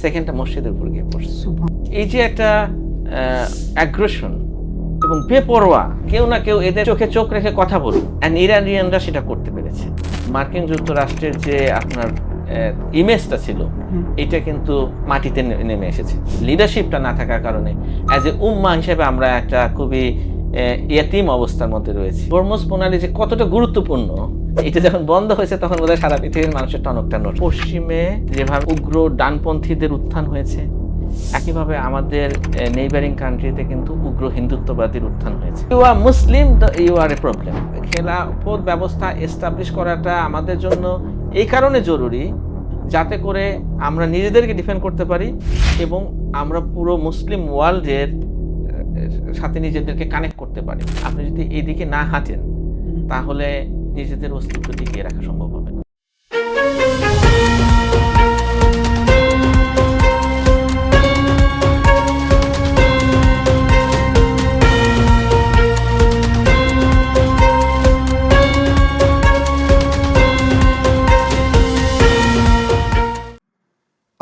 সেকেন্ডটা মসজিদের উপর গিয়ে পড়ছে। এই যে একটা অ্যাগ্রেশন এবং বেপরোয়া, কেউ না কেউ এদের চোখে চোখ রেখে কথা বলুন, অ্যান্ড ইরানিয়ানরা সেটা করতে পেরেছে। মার্কিন যুক্তরাষ্ট্রের যে আপনার ইমেজটা ছিল, এটা কিন্তু মাটিতে নেমে এসেছে লিডারশিপটা না থাকার কারণে। অ্যাজ এ উম্মা হিসেবে আমরা একটা খুবই ইয়াতিম অবস্থার মধ্যে রয়েছি। হরমুজ প্রণালী যে কতটা গুরুত্বপূর্ণ, এটা যখন বন্ধ হয়েছে তখন বোধহয় সারা পৃথিবীর মানুষের টনকটা নড়ে। পশ্চিমে যেভাবে উগ্র ডানপন্থীদের উত্থান হয়েছে, একইভাবে আমাদের নেইবারিং কান্ট্রিতে কিন্তু উগ্র হিন্দুত্ববাদীর উত্থান হয়েছে। You are Muslim, you are a problem. খেলাফত ব্যবস্থা এস্টাবলিশ করাটা আমাদের জন্য এই কারণে জরুরি, যাতে করে আমরা নিজেদেরকে ডিফেন্ড করতে পারি এবং আমরা পুরো মুসলিম ওয়ার্ল্ডের সাথে নিজেদেরকে কানেক্ট করতে পারি। আপনি যদি এইদিকে না হাঁটেন, তাহলে নিজেদের অস্তিত্ব টিকিয়ে রাখা সম্ভব হবে না।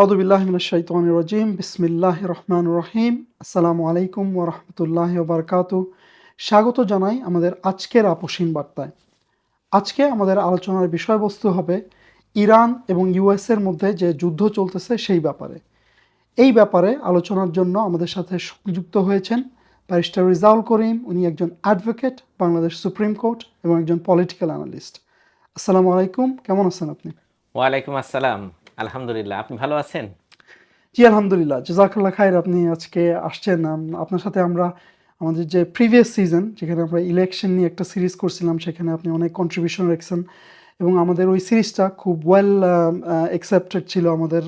আউযু বিল্লাহি মিনাশ শাইতানির রাজিম। বিসমিল্লাহির রহমানির রহিম। আসসালামু আলাইকুম ওয়া রাহমাতুল্লাহি ওয়া বারাকাতুহু। স্বাগত জানাই আমাদের আজকের আপোষহীন বার্তায়। আজকে আমাদের আলোচনার বিষয়বস্তু হবে ইরান এবং ইউএসের মধ্যে যে যুদ্ধ চলতেছে সেই ব্যাপারে। এই ব্যাপারে আলোচনার জন্য আমাদের সাথে সংযুক্ত হয়েছেন ব্যারিস্টার রিজাউল করিম। উনি একজন অ্যাডভোকেট, বাংলাদেশ সুপ্রিম কোর্ট এবং একজন পলিটিক্যাল অ্যানালিস্ট। আসসালামু আলাইকুম, কেমন আছেন আপনি? ওয়ালাইকুম আসসালাম, আলহামদুলিল্লাহ। আপনি ভালো আছেন? জি আলহামদুলিল্লাহ, জাযাকাল্লাহ খাইর। আপনি আজকে আসছেন। আপনার সাথে আমরা আমাদের যে প্রিভিয়াস সিজন, যেখানে আমরা ইলেকশন নিয়ে একটা সিরিজ করছিলাম, সেখানে আপনি অনেক কন্ট্রিবিউশন রেখেছেন এবং আমাদের ওই সিরিজটা খুব ওয়েল অ্যাকসেপ্টেড ছিল। আমাদের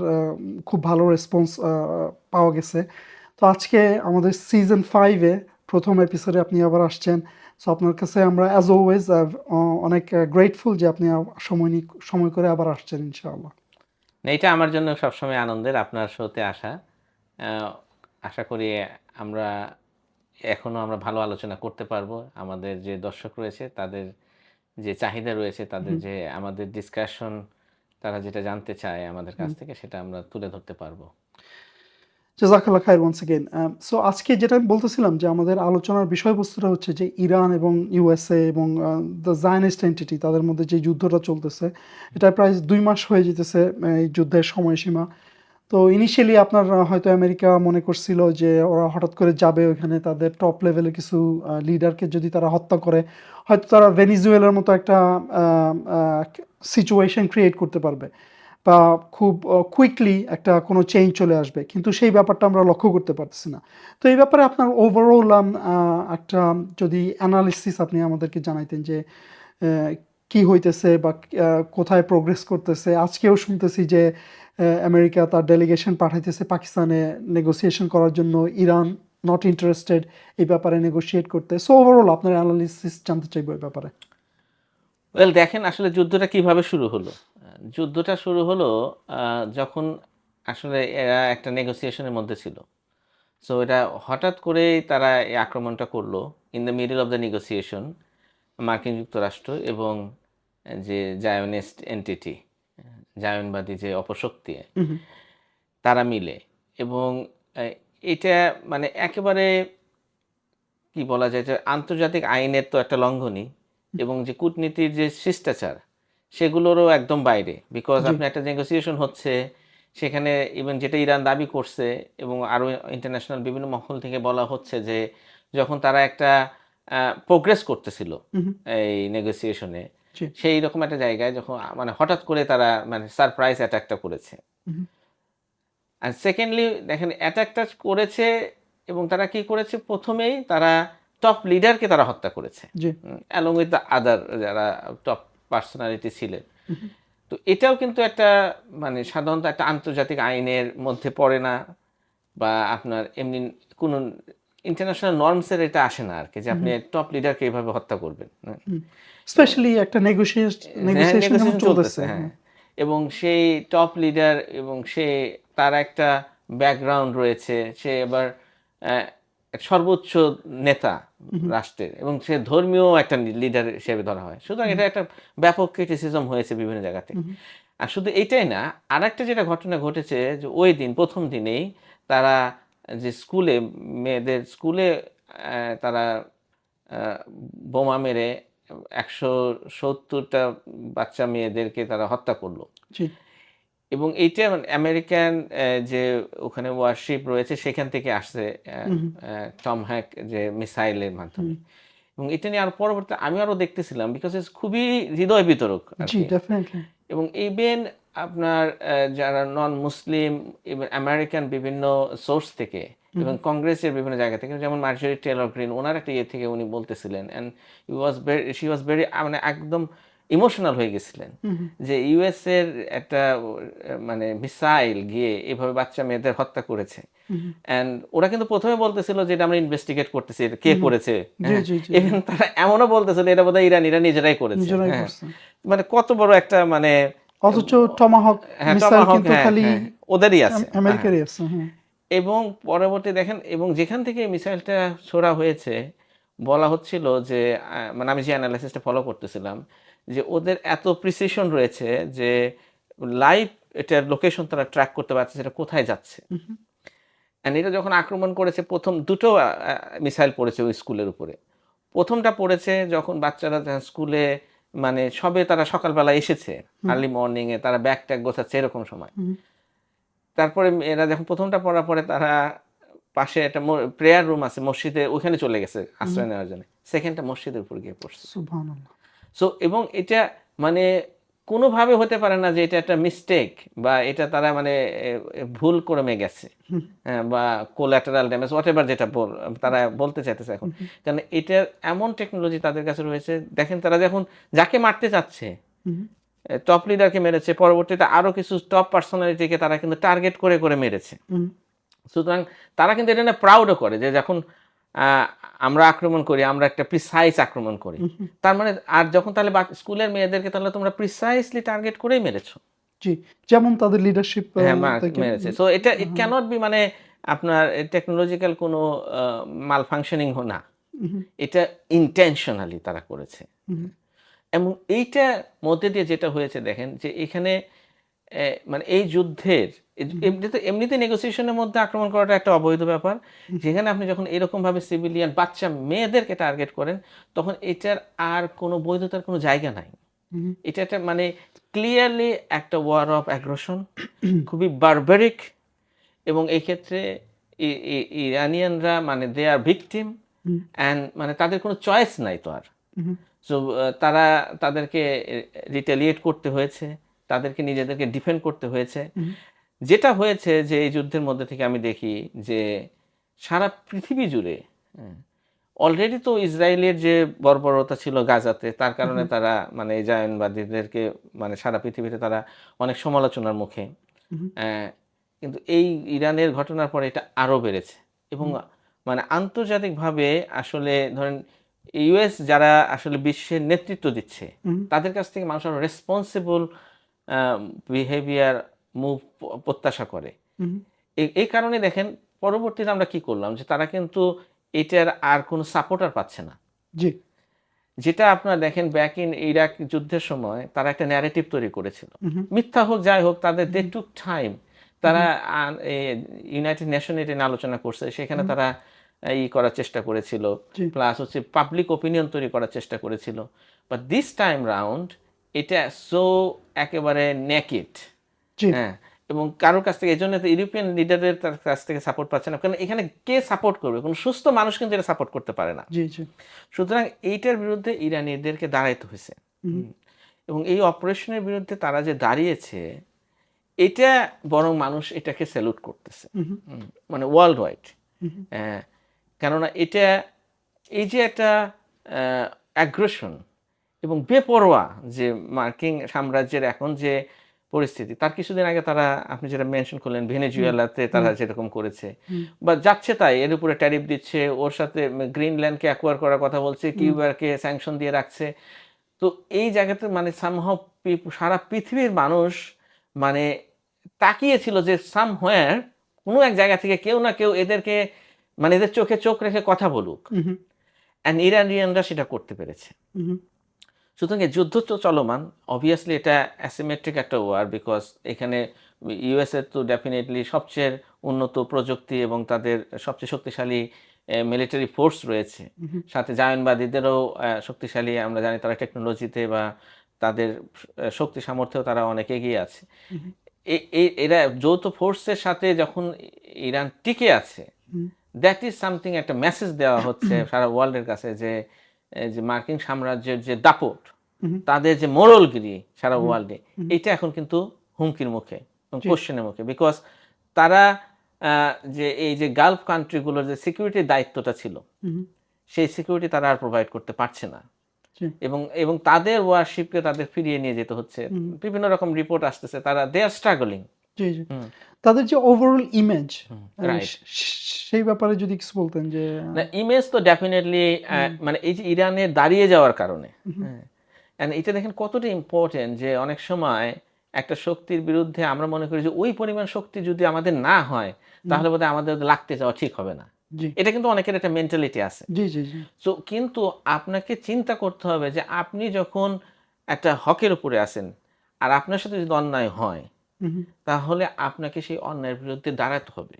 খুব ভালো রেসপন্স পাওয়া গেছে। তো আজকে আমাদের সিজন 5-এ প্রথম এপিসোডে আপনি আবার আসছেন। সো আপনার কাছে আমরা অ্যাজ অলওয়েজ অনেক গ্রেটফুল যে আপনি সময় করে আবার আসছেন ইনশাআল্লাহ। না, এটা আমার জন্য সবসময় আনন্দের আপনার শোতে আসা। আশা করি আমরা আমরা ভালো আলোচনা করতে পারবো। আমাদের যে দর্শক রয়েছে, তাদের যে চাহিদা রয়েছে, তাদের যে আমাদের ডিসকাশন, তারা যেটা জানতে চায় আমাদের কাছ থেকে, সেটা আমরা তুলে ধরতে পারবো। জাযাকাল্লাহ খাইর ওয়ান্স এগেইন। সো আজকে যেটা আমি বলতেছিলাম যে আমাদের আলোচনার বিষয়বস্তুটা হচ্ছে যে ইরান এবং ইউএসএ এবং দ্য জায়নিস্ট এন্টিটি, তাদের মধ্যে যে যুদ্ধটা চলতেছে, এটা প্রায় 2 মাস হয়ে যেতেছে এই যুদ্ধের সময়সীমা। তো ইনিশিয়ালি আপনার হয়তো আমেরিকা মনে করছিল যে ওরা হঠাৎ করে যাবে ওইখানে, তাদের টপ লেভেলে কিছু লিডারকে যদি তারা হত্যা করে, হয়তো তারা ভেনিজুয়েলার মতো একটা সিচুয়েশন ক্রিয়েট করতে পারবে বা খুব কুইকলি একটা কোনো চেঞ্জ চলে আসবে, কিন্তু সেই ব্যাপারটা আমরা লক্ষ্য করতে পারতেছি না। তো এই ব্যাপারে আপনার ওভারঅল একটা যদি অ্যানালিসিস আপনি আমাদেরকে জানাইতেন যে কি হইতেছে বা কোথায় প্রোগ্রেস করতেছে। আজকেও শুনতেছি যে আমেরিকা তার ডেলিগেশন পাঠাইতেছে পাকিস্তানে নেগোসিয়েশন করার জন্য, ইরান নট ইন্টারেস্টেড এই ব্যাপারে নেগোশিয়েট করতে। সো ওভারঅল আপনার অ্যানালিসিস জানতে চাইবো এই ব্যাপারে। ওয়েল, দেখেন আসলে যুদ্ধটা কিভাবে শুরু হলো। যুদ্ধটা শুরু হলো যখন আসলে এরা একটা নেগোসিয়েশনের মধ্যে ছিল। সো এটা হঠাৎ করেই তারা এই আক্রমণটা করলো in the middle of the negotiation. মার্কিন যুক্তরাষ্ট্র এবং যে জায়নিস্ট এন্টিটি, জায়নবাদী যে অপশক্তি, তারা মিলে। এবং এটা মানে একেবারে কি বলা যায়, যে আন্তর্জাতিক আইনের তো একটা লঙ্ঘনই, এবং যে কূটনীতির যে শিষ্টাচার, সেগুলোরও একদম বাইরে। বিকজ আপনি একটা নেগোসিয়েশন হচ্ছে, সেখানে ইভেন যেটা ইরান দাবি করছে এবং আরও ইন্টারন্যাশনাল বিভিন্ন মহল থেকে বলা হচ্ছে যে যখন তারা একটা প্রোগ্রেস করতেছিল এই নেগোসিয়েশনে, সেই রকম একটা জায়গায় যখন মানে হঠাৎ করে তারা মানে সারপ্রাইজ অ্যাটাকটা করেছে। আর সেকেন্ডলি দেখেন অ্যাটাকটা করেছে, এবং তারা কি করেছে, প্রথমেই তারা টপ লিডারকে তারা হত্যা করেছে, অ্যালং উইথ দ্য আদার যারা টপ পার্সোনালিটি ছিলেন। তো এটাও কিন্তু একটা মানে সাধারণত একটা আন্তর্জাতিক আইনের মধ্যে পড়ে না, বা আপনার এমনি কোনো ইন্টারন্যাশনাল নর্মসের এটা আসে না আর কি, যে আপনি টপ লিডারকে এইভাবে হত্যা করবেন, স্পেশালি একটা নেগোসিয়েশন চলতেছে। হ্যাঁ, এবং সেই টপ লিডার এবং তার একটা ব্যাকগ্রাউন্ড রয়েছে, সে এবার সর্বোচ্চ নেতা রাষ্ট্রের, এবং সে ধর্মীয় একটা লিডার হিসেবে ধরা হয়। সুতরাং এটা একটা ব্যাপক ক্রিটিসিজম হয়েছে বিভিন্ন জায়গা থেকে। আর শুধু এইটাই না, আরেকটা যেটা ঘটনা ঘটেছে যে ওই দিন প্রথম দিনেই তারা যে স্কুলে, মেয়েদের স্কুলে তারা বোমা মেরে ১৭০টা বাচ্চা মেয়েদেরকে তারা হত্যা করলো। জি। এবং এইটা মানে আমেরিকান যে ওখানে ওয়ারশিপ রয়েছে সেখান থেকে আসছে হুম, হুম। টম হ্যাক যে মিসাইলের হুম। মাধ্যমে। এবং এটা নিয়ে আরো পরবর্তীতে আমি আরো দেখতেছিলাম বিকজ খুবই হৃদয় বিতরক জি, আরকি। ডেফিনিটলি। এবং ইভেন আপনার যারা নন মুসলিম এবং আমেরিকান বিভিন্ন সোর্স থেকে হুম, এবং কংগ্রেসের বিভিন্ন জায়গা থেকে, যেমন মার্জরি টেলর গ্রিন ওনার একটা ইয়ে থেকে উনি বলতেছিলেন, অ্যান্ড শি ওয়াজ ভেরি মানে একদম ইমোশনাল হয়ে গেছিলেন হুম, হুম, যে ইউএস এর একটা মানে মিসাইল গিয়ে এভাবে বাচ্চা মেয়েদের হত্যা করেছে। হুম, অ্যান্ড ওরা কিন্তু প্রথমে বলতেছিল যে এটা আমরা ইনভেস্টিগেট করতেছি, এটা কে হুম, হুম। করেছে। জি, হ্যাঁ, জি, জি, জি। ইভেন তারা এমনও বলতেছিল এটা বোধহয় ইরানিরা নিজেরাই করেছে। নিজেরাই হ্যাঁ, করছে। মানে কত বড় একটা মানে অথচ টমাহক হ্যাঁ, মিসাইল টমাহক কিন্তু হ্যাঁ, খালি হ্যাঁ, ওদেরই আছে। হ্যাঁ। আমেরিকারই আছে। হ্যাঁ। এবং পরবর্তী দেখেন এবং যেখান থেকে এই মিসাইলটা ছোড়া হয়েছে বলা হচ্ছিল যে মানে আমি যে অ্যানালাইসিসটা ফলো করতেছিলাম যে ওদের এত প্রিসিশন রয়েছে যে লাইভ এটার লোকেশন তারা ট্র্যাক করতে পারছে সেটা কোথায় যাচ্ছে। হুম, হুম, অ্যান্ড এটা যখন আক্রমণ করেছে প্রথম দুটো মিসাইল পড়েছে ওই স্কুলের উপরে। প্রথমটা পড়েছে যখন বাচ্চারা স্কুলে মানে সবে তারা সকালবেলা এসেছে, হুম, আর্লি মর্নিং এ তারা ব্যাগ ট্যাগ গোছাচ্ছে এরকম সময়। হুম, তারপরে এরা যখন প্রথমটা পড়ার পরে তারা পাশে একটা প্রেয়ার রুম আছে মসজিদে, ওখানে চলে গেছে হুম। আশ্রয় নেওয়ার জন্য। সেকেন্ডটা মসজিদের উপর গিয়ে পড়ছে। সুবহানাল্লাহ। সো এবং এটা মানে কোনোভাবে হতে পারে না যে এটা একটা মিস্টেক বা এটা তারা মানে ভুল ক্রমে গেছে। হুম, হ্যাঁ, বা কোলাটেরাল ড্যামেজ হোয়াটএভার যেটা তারা বলতে চাইতেছে এখন। হুম, হুম, কারণ এটার এমন টেকনোলজি তাদের কাছে রয়েছে, দেখেন তারা যখন যাকে মারতে চাচ্ছে, হুম, টপ লিডারকে মেরেছে, পরবর্তীতে আরো কিছু টপ পার্সোনালিটিকে তারা কিন্তু টার্গেট করে, করে মেরেছে। হুম, সুতরাং তারা কিন্তু এটা নিয়ে প্রাউডও করে যে যখন আ আমরা আক্রমণ করি, আমরা একটা প্রিসাইজ আক্রমণ করি। হুম, হুম। তার মানে আর যখন তাহলে স্কুলের মেয়েদেরকে তাহলে তোমরা প্রিসাইজলি টার্গেট করেই মেরেছো। জি। যেমন তাদের লিডারশিপ হ্যাঁ, থেকে মেরেছে। সো এটা ইট হ্যাঁ। ক্যানট বি মানে আপনার টেকনোলজিক্যাল কোনো আ মালফাংশনিং না। হুম, এটা ইনটেনশনালি তারা করেছে। হুম, এবং এইটার মধ্যে দিয়ে যেটা হয়েছে দেখেন যে এখানে মানে এই যুদ্ধের হুম, এমনিতে নেগোসিয়েশনের মধ্যে আক্রমণ করাটা একটা অবৈধ ব্যাপার। হুম, যেখানে আপনি যখন এরকমভাবে সিভিলিয়ান বাচ্চা মেয়েদেরকে টার্গেট করেন, তখন এটার আর কোনো বৈধতার কোনো জায়গা নাই। হুম, এটা একটা মানে ক্লিয়ারলি একটা ওয়ার অফ অ্যাগ্রেশন, খুবই বারবারিক। এবং এই ক্ষেত্রে ইরানিয়ানরা মানে দে আর ভিকটিম হুম, অ্যান্ড মানে তাদের কোনো চয়েস নাই তো আর। হুম, সো তারা তাদেরকে রিটেলিয়েট করতে হয়েছে, তাদেরকে নিজেদেরকে ডিফেন্ড করতে হয়েছে। হুম, যেটা হয়েছে যে এই যুদ্ধের মধ্যে থেকে আমি দেখি যে সারা পৃথিবী জুড়ে অলরেডি তো ইসরায়েলের যে বর্বরতা ছিল গাজাতে, তার কারণে হুম, তারা মানে এই জায়নবাদীদেরকে মানে সারা পৃথিবীতে তারা অনেক সমালোচনার মুখে। হুম, অ্যা কিন্তু এই ইরানের ঘটনার পরে এটা আরো বেড়েছে এবং হুম, মানে আন্তর্জাতিকভাবে আসলে ধরেন ইউএস যারা আসলে বিশ্বের নেতৃত্ব দিচ্ছে, হুম, তাদের কাছ থেকে মানুষ আরো রেসপন্সিবল আ বিহেভিয়ার মুভ প্রত্যাশা করে। হুম, এই কারণে দেখেন পরবর্তীতে আমরা কি করলাম যে তারা কিন্তু এটার আর কোনো সাপোর্টার পাচ্ছে না। জি। যেটা আপনারা দেখেন ব্যাক ইন ইরাক যুদ্ধের সময় তারা একটা ন্যারেটিভ তৈরি করেছিল। হুম, মিথ্যা হোক যাই হোক তাদের দে হুম, টুক টাইম। তারা হুম, ইউনাইটেড নেশন এটা নিয়ে আলোচনা করছে। সেখানে হুম, তারা করার চেষ্টা করেছিল। জি, প্লাস হচ্ছে পাবলিক ওপিনিয়ন তৈরি করার চেষ্টা করেছিল। বাট দিস টাইম রাউন্ড এটা সো একেবারে নেকেড। জি, হ্যাঁ? এবং কারোর কাছ থেকে এজন্য তো ইউরোপিয়ান লিডারদের তার কাছ থেকে সাপোর্ট পাচ্ছে না। কারণ এখানে কে সাপোর্ট করবে? কোন সুস্থ মানুষ কিন্তু এটা সাপোর্ট করতে পারে না। জি, জি। সুতরাং এইটার বিরুদ্ধে ইরানীদেরকে দাঁড়াইতে হইছে। হুম, এবং এই অপারেশনের বিরুদ্ধে তারা যে দাঁড়িয়েছে, এটা বরং মানুষ এটাকে স্যালুট করতেছে। হুম, মানে ওয়ার্লড ওয়াইড। হুম, অ্যা কেননা এটা এই যে একটা অ্যাগ্রেশন এবং বেপরোয়া যে মার্কিন সাম্রাজ্যের এখন যে পরিস্থিতি, তার কিছুদিন আগে তারা আপনি যেটা মেনশন করলেন হুম, ভেনেজুয়েলাতে হুম, তারা যেরকম করেছে হুম, বা যাচ্ছে তাই এর উপরে ট্যারিফ দিচ্ছে, ওর সাথে গ্রিনল্যান্ডকে অ্যাকোয়ার করার কথা বলছে, হুম, কিউবাকে স্যাংশন দিয়ে রাখছে। তো এই জায়গাতে মানে সামহাউ সারা পৃথিবীর মানুষ মানে তাকিয়েছিল যে সামহোয়্যার কোনো এক জায়গা থেকে কেউ না কেউ এদেরকে মানে এদের চোখে চোখ রেখে কথা বলুক। হুম, অ্যান্ড ইরানিয়ানরা সেটা করতে পেরেছে। হুম, সুতরাং এই যুদ্ধ তো চলমান, অবভিয়াসলি এটা অ্যাসিমেট্রিক একটা ওয়ার, বিকজ এখানে ইউএসএ তো ডেফিনেটলি সবচেয়ে উন্নত প্রযুক্তি এবং তাদের সবচেয়ে শক্তিশালী মিলিটারি ফোর্স রয়েছে, সাথে জায়নবাদীদেরও শক্তিশালী, আমরা জানি তারা টেকনোলজিতে বা তাদের শক্তি সামর্থ্যেও তারা অনেক এগিয়ে আছে। এরা যৌথ ফোর্সের সাথে যখন ইরান টিকে আছে, দ্যাট ইজ সামথিং, একটা মেসেজ দেওয়া হচ্ছে সারা ওয়ার্ল্ডের কাছে যে যে মার্কিন সাম্রাজ্যের যে দাপট, তাদের যে মোরালগিরি সারা ওয়ার্ল্ডে, এটা এখন কিন্তু হুমকির মুখে, কোশ্চেনের মুখে, বিকজ তারা যে এই যে গালফ কান্ট্রিগুলোর যে সিকিউরিটির দায়িত্বটা ছিল, সেই সিকিউরিটি তারা আর প্রোভাইড করতে পারছে না, এবং তাদের ওয়ারশিপকে তাদের ফিরিয়ে নিয়ে যেতে হচ্ছে। বিভিন্ন রকম রিপোর্ট আসতেছে, তারা দে আর স্ট্রাগলিং। তাদের যে ওভারঅল ইমেজ, সেই ব্যাপারে যদি কিছু বলতেন। যে না, ইমেজ তো ডেফিনেটলি, মানে এই যে ইরানের দাঁড়িয়ে যাওয়ার কারণে, এটা দেখেন কতটা ইম্পর্টেন্ট, যে অনেক সময় একটা শক্তির বিরুদ্ধে আমরা মনে করি যে ওই পরিমাণ শক্তি যদি আমাদের না হয়, তাহলে বোধহয় আমাদের লাগতে যাওয়া ঠিক হবে না। এটা কিন্তু অনেকের একটা মেন্টালিটি আছে। সো কিন্তু আপনাকে চিন্তা করতে হবে যে আপনি যখন একটা হকের উপরে আছেন, আর আপনার সাথে যদি অন্যায় হয়, তাহলে আপনাকে সেই অন্যায়ের বিরুদ্ধে দাঁড়াতে হবে।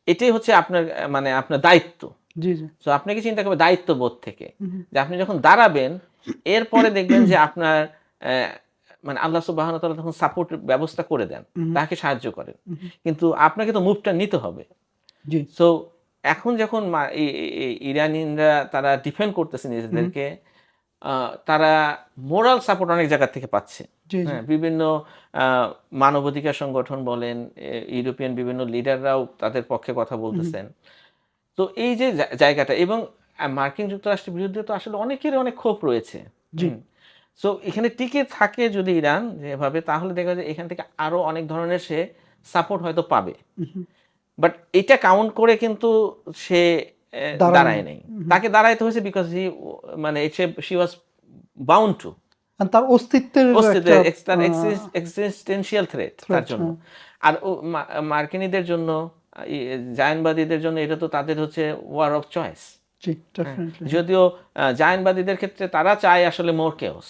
এটাই হচ্ছে আপনার, মানে আপনার দায়িত্ব। তো আপনাকে চিন্তা করবে দায়িত্ববোধ থেকে, যে আপনি যখন দাঁড়াবেন, এরপরে দেখবেন যে আপনার মানে আল্লাহ সুবহানাহু ওয়া তাআলা তখন সাপোর্ট ব্যবস্থা করে দেন, তাকে সাহায্য করেন, কিন্তু আপনাকে তো মুভটা নিতে হবে। সো এখন যখন ইরানিয়ানরা তারা ডিফেন্ড করতেছে নিজেদেরকে, তারা মোরাল সাপোর্ট অনেক জায়গা থেকে পাচ্ছে। হ্যাঁ, বিভিন্ন মানবাধিকার সংগঠন বলেন, ইউরোপিয়ান বিভিন্ন লিডাররাও তাদের পক্ষে কথা বলতেছেন। তো এই যে জায়গাটা, এবং মার্কিন যুক্তরাষ্ট্রের বিরুদ্ধে তো আসলে অনেকের অনেক ক্ষোভ রয়েছে। সো এখানে টিকে থাকে যদি ইরান যেভাবে, তাহলে দেখা যায় এখান থেকে আরো অনেক ধরনের সে সাপোর্ট হয়তো পাবে, বাট এটা কাউন্ট করে কিন্তু সে দাঁড়ায় নাই। তাকে দাঁড়াইতে হয়েছে বিকজ মানে শি ওয়াজ বাউন্ড টু, তার অস্তিত্বের এক্সিস্টেনশিয়াল থ্রেট তার জন্য। আর মার্কিনীদের জন্য, জায়নবাদীদের জন্য এটা তো তাদের হচ্ছে ওয়ার অফ চয়েস। যদিও জায়নবাদীদের ক্ষেত্রে তারা চায় আসলে মোর কেওস।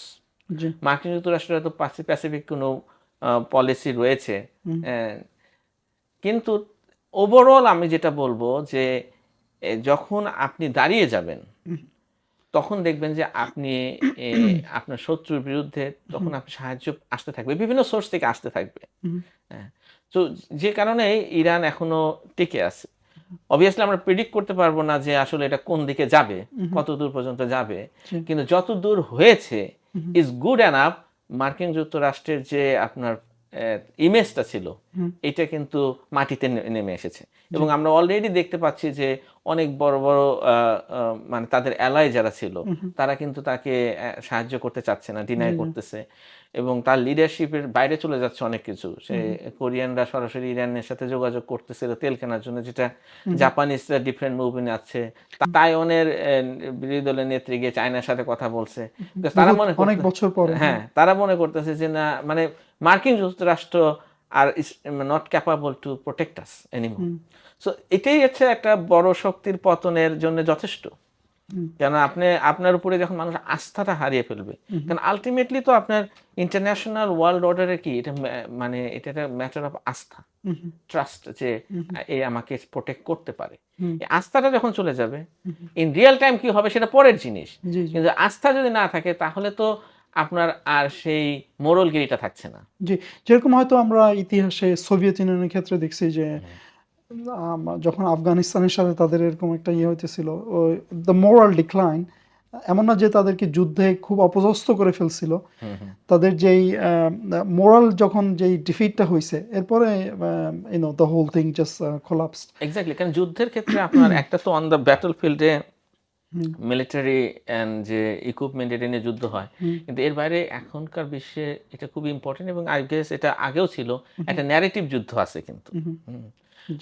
মার্কিন যুক্তরাষ্ট্রের তো প্যাসিফিক কোনো পলিসি রয়েছে, কিন্তু ওভারঅল আমি যেটা বলবো যে যখন আপনি দাঁড়িয়ে যাবেন, তখন দেখবেন যে আপনি আপনার শত্রুর বিরুদ্ধে তখন আপনি সাহায্য আসতে থাকবে, বিভিন্ন সোর্স থেকে আসতে থাকবে। তো যে কারণে ইরান এখনো টিকে আছে। অবভিয়াসলি আমরা প্রেডিক্ট করতে পারবো না যে আসলে এটা কোন দিকে যাবে, কত দূর পর্যন্ত যাবে, কিন্তু যত দূর হয়েছে ইজ গুড এনাফ। মার্কিন যুক্তরাষ্ট্রের যে আপনার ইমেজটা ছিল, এটা কিন্তু মাটিতে নেমে এসেছে, এবং আমরা অলরেডি দেখতে পাচ্ছি যে অনেক বড় বড় মানে তাদের অ্যালাই যারা ছিল, তারা কিন্তু তাকে সাহায্য করতে চাচ্ছে না, ডিনাই করতেছে, এবং তার লিডারশিপের বাইরে চলে যাচ্ছে অনেক কিছু। সে কোরিয়ানরা সরাসরি ইরানের সাথে যোগাযোগ করতেছিল তেল কেনার জন্য, যেটা জাপানিজরা ডিফারেন্ট মুভ নিচ্ছে। তাইওয়ানের বিরোধী দলের নেত্রী গিয়ে চায়নার সাথে কথা বলছে, তারা মনে অনেক বছর পরে, হ্যাঁ, তারা মনে করতেছে যে না, মানে মার্কিন যুক্তরাষ্ট্র are not capable to protect us anymore. So এটাই হচ্ছে একটা বড় শক্তির পতনের জন্য যথেষ্ট, কেন আপনার উপরে যখন মানুষ আস্থাটা হারিয়ে ফেলবে, কারণ আলটিমেটলি তো আপনার ইন্টারন্যাশনাল ওয়ার্ল্ড অর্ডারে কি এটা, মানে এটা একটা ম্যাটার অফ আস্থা, ট্রাস্ট, যে এ আমাকে প্রোটেক্ট করতে পারে। এই আস্থাটা যখন চলে যাবে, ইন রিয়েল টাইম কি হবে সেটা পরের জিনিস, কিন্তু আস্থা যদি না থাকে, তাহলে তো আপনার আর সেই মোরালগিরিটা থাকছে না। জি, যেরকম হয়তো আমরা ইতিহাসে সোভিয়েত ইউনিয়নের ক্ষেত্রে দেখছি যে যখন আফগানিস্তানের সাথে তাদের এরকম একটা হইতেছিল, দ্য মোরাল ডিক্লাইন, এমন না যে তাদেরকে যুদ্ধে খুব অপদস্থ করে ফেলছিল, তাদের যেই মোরাল যখন যেই ডিফিটটা হয়েছে, এরপরে the whole thing just collapsed. Exactly, কারণ যুদ্ধের ক্ষেত্রে আপনার একটা তো অন দ্য ব্যাটল ফিল্ডে মিলিটারি অ্যান্ড যে ইকুইপমেন্ট এটা নিয়ে যুদ্ধ হয়, কিন্তু এর বাইরে এখনকার বিশ্বে এটা খুব ইম্পর্টেন্ট, এবং আই গেস এটা আগেও ছিল, একটা ন্যারেটিভ যুদ্ধ আছে কিন্তু।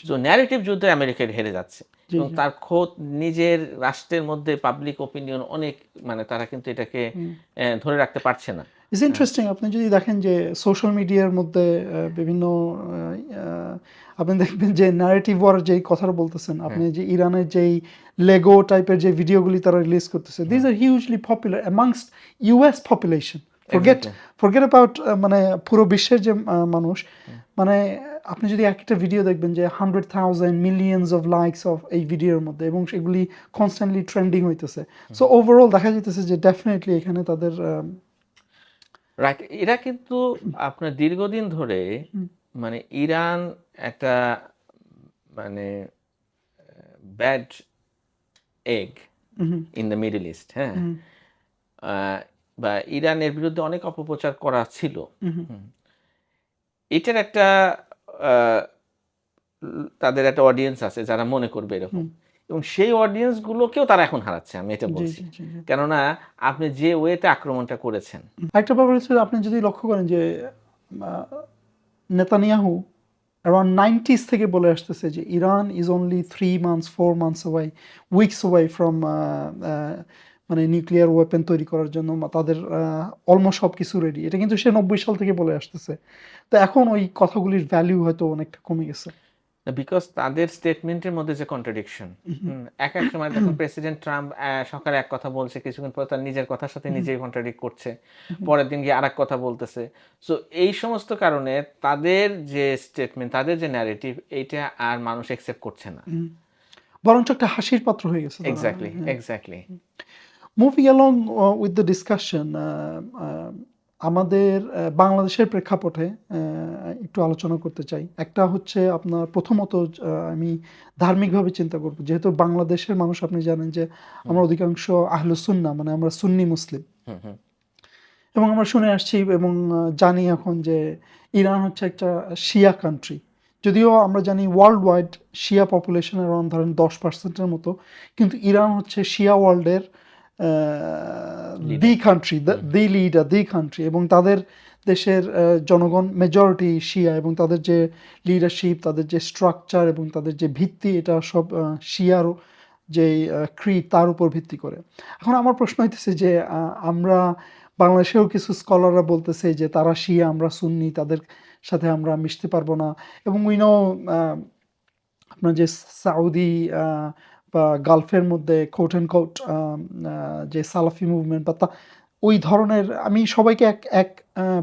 তো ন্যারেটিভ যুদ্ধে আমেরিকা হেরে যাচ্ছে, এবং তার খোদ নিজের রাষ্ট্রের মধ্যে পাবলিক ওপিনিয়ন অনেক, মানে তারা কিন্তু এটাকে ধরে রাখতে পারছে না। It's interesting. আপনি যদি দেখেন যে সোশ্যাল মিডিয়ার মধ্যে বিভিন্ন আপনি দেখবেন যে ন্যারেটিভ ওয়ার যেই কথাটা বলতেছেন, আপনি যে ইরানের যেই লেগো টাইপের যে ভিডিওগুলি তারা রিলিজ করতেছে, these are hugely popular amongst US population. Forget exactly. Forget about মানে পুরো বিশ্বের যে মানুষ, মানে আপনি যদি একটা ভিডিও দেখবেন যে 100,000 মিলিয়নস অফ লাইকস অফ এই ভিডিওর মধ্যে, এবং সেগুলি কনস্ট্যান্টলি ট্রেন্ডিং হইতেছে। সো ওভারঅল দেখা যাইতেছে যে ডেফিনেটলি এখানে তাদের রাইট। এরা কিন্তু আপনার দীর্ঘদিন ধরে মানে ইরান একটা মানে bad egg in the middle east, হ্যাঁ, বা ইরানের বিরুদ্ধে অনেক অপপ্রচার করা ছিল। হুম। এটার একটা তাদের একটা অডিয়েন্স আছে যারা মনে করবে এরকম, এবং সেই অডিয়েন্স গুলোকেও তারা এখন হারাচ্ছে, আমি এটা জি বলছি। জি জি জি। কেননা আপনি যে ওয়েতে আক্রমণটা করেছেন। আরেকটা ব্যাপার হচ্ছে, আপনি যদি লক্ষ্য করেন যে নেতানিয়াহু অ্যারাউন্ড 90s থেকে বলে আসতেছে যে Iran is only 3 months 4 months away, weeks away from মানে নিউক্লিয়ার ওয়েপেন তৈরি করার জন্য তাদের অলমোস্ট সব কিছু রেডি। এটা কিন্তু সে 90 সাল থেকে বলে আসতেছে। তো এখন ওই কথাগুলির ভ্যালু হয়তো অনেকটা কমে গেছে। বিকজ তাদের স্টেটমেন্টের মধ্যে যে কন্ট্রাডিকশন, এক এক সময় দেখুন প্রেসিডেন্ট ট্রাম্প সকালে এক কথা বলছে, কিছুক্ষণ পরে তার নিজের কথার সাথে নিজেই কন্ট্রাডিক্ট করছে, পরের দিন গিয়ে আর এক কথা বলতেছে। সো এই সমস্ত কারণে তাদের যে স্টেটমেন্ট, তাদের যে ন্যারেটিভ, এইটা আর মানুষ একসেপ্ট করছে না। বরঞ্চ একটা হাসির পাত্র হয়ে গেছে তারা। Exactly, exactly. Moving along with the discussion, আমাদের বাংলাদেশের প্রেক্ষাপটে একটু আলোচনা করতে চাই। একটা হচ্ছে আপনার প্রথমত আমি ধার্মিকভাবে চিন্তা করব, যেহেতু বাংলাদেশের মানুষ আপনি জানেন যে আমরা অধিকাংশ আহলুস সুন্নাহ, মানে আমরা সুন্নি মুসলিম, হুম হুম এবং আমরা শুনে আসছি এবং জানি এখন যে ইরান হচ্ছে একটা শিয়া কান্ট্রি। যদিও আমরা জানি ওয়ার্ল্ড ওয়াইড শিয়া পপুলেশন অ্যারাউন্ড ধরেন 10%-এর মতো, কিন্তু ইরান হচ্ছে শিয়া ওয়ার্ল্ডের the country, the leader, the country, এবং তাদের দেশের জনগণ মেজরিটি শিয়া, এবং তাদের যে লিডারশিপ, তাদের যে স্ট্রাকচার এবং তাদের যে ভিত্তি, এটা সব শিয়ার যে ক্রিড তার উপর ভিত্তি করে। এখন আমার প্রশ্ন হইতেছে যে আমরা বাংলাদেশেও কিছু স্কলাররা বলতেছে যে তারা শিয়া, আমরা সুন্নি, তাদের সাথে আমরা মিশতে পারবো না। এবং উইনো আপনার যে সাউদি বা গালফের মধ্যে কোট অ্যান্ড কোট যে সালাফি মুভমেন্ট বা ওই ধরনের, আমি সবাইকে এক এক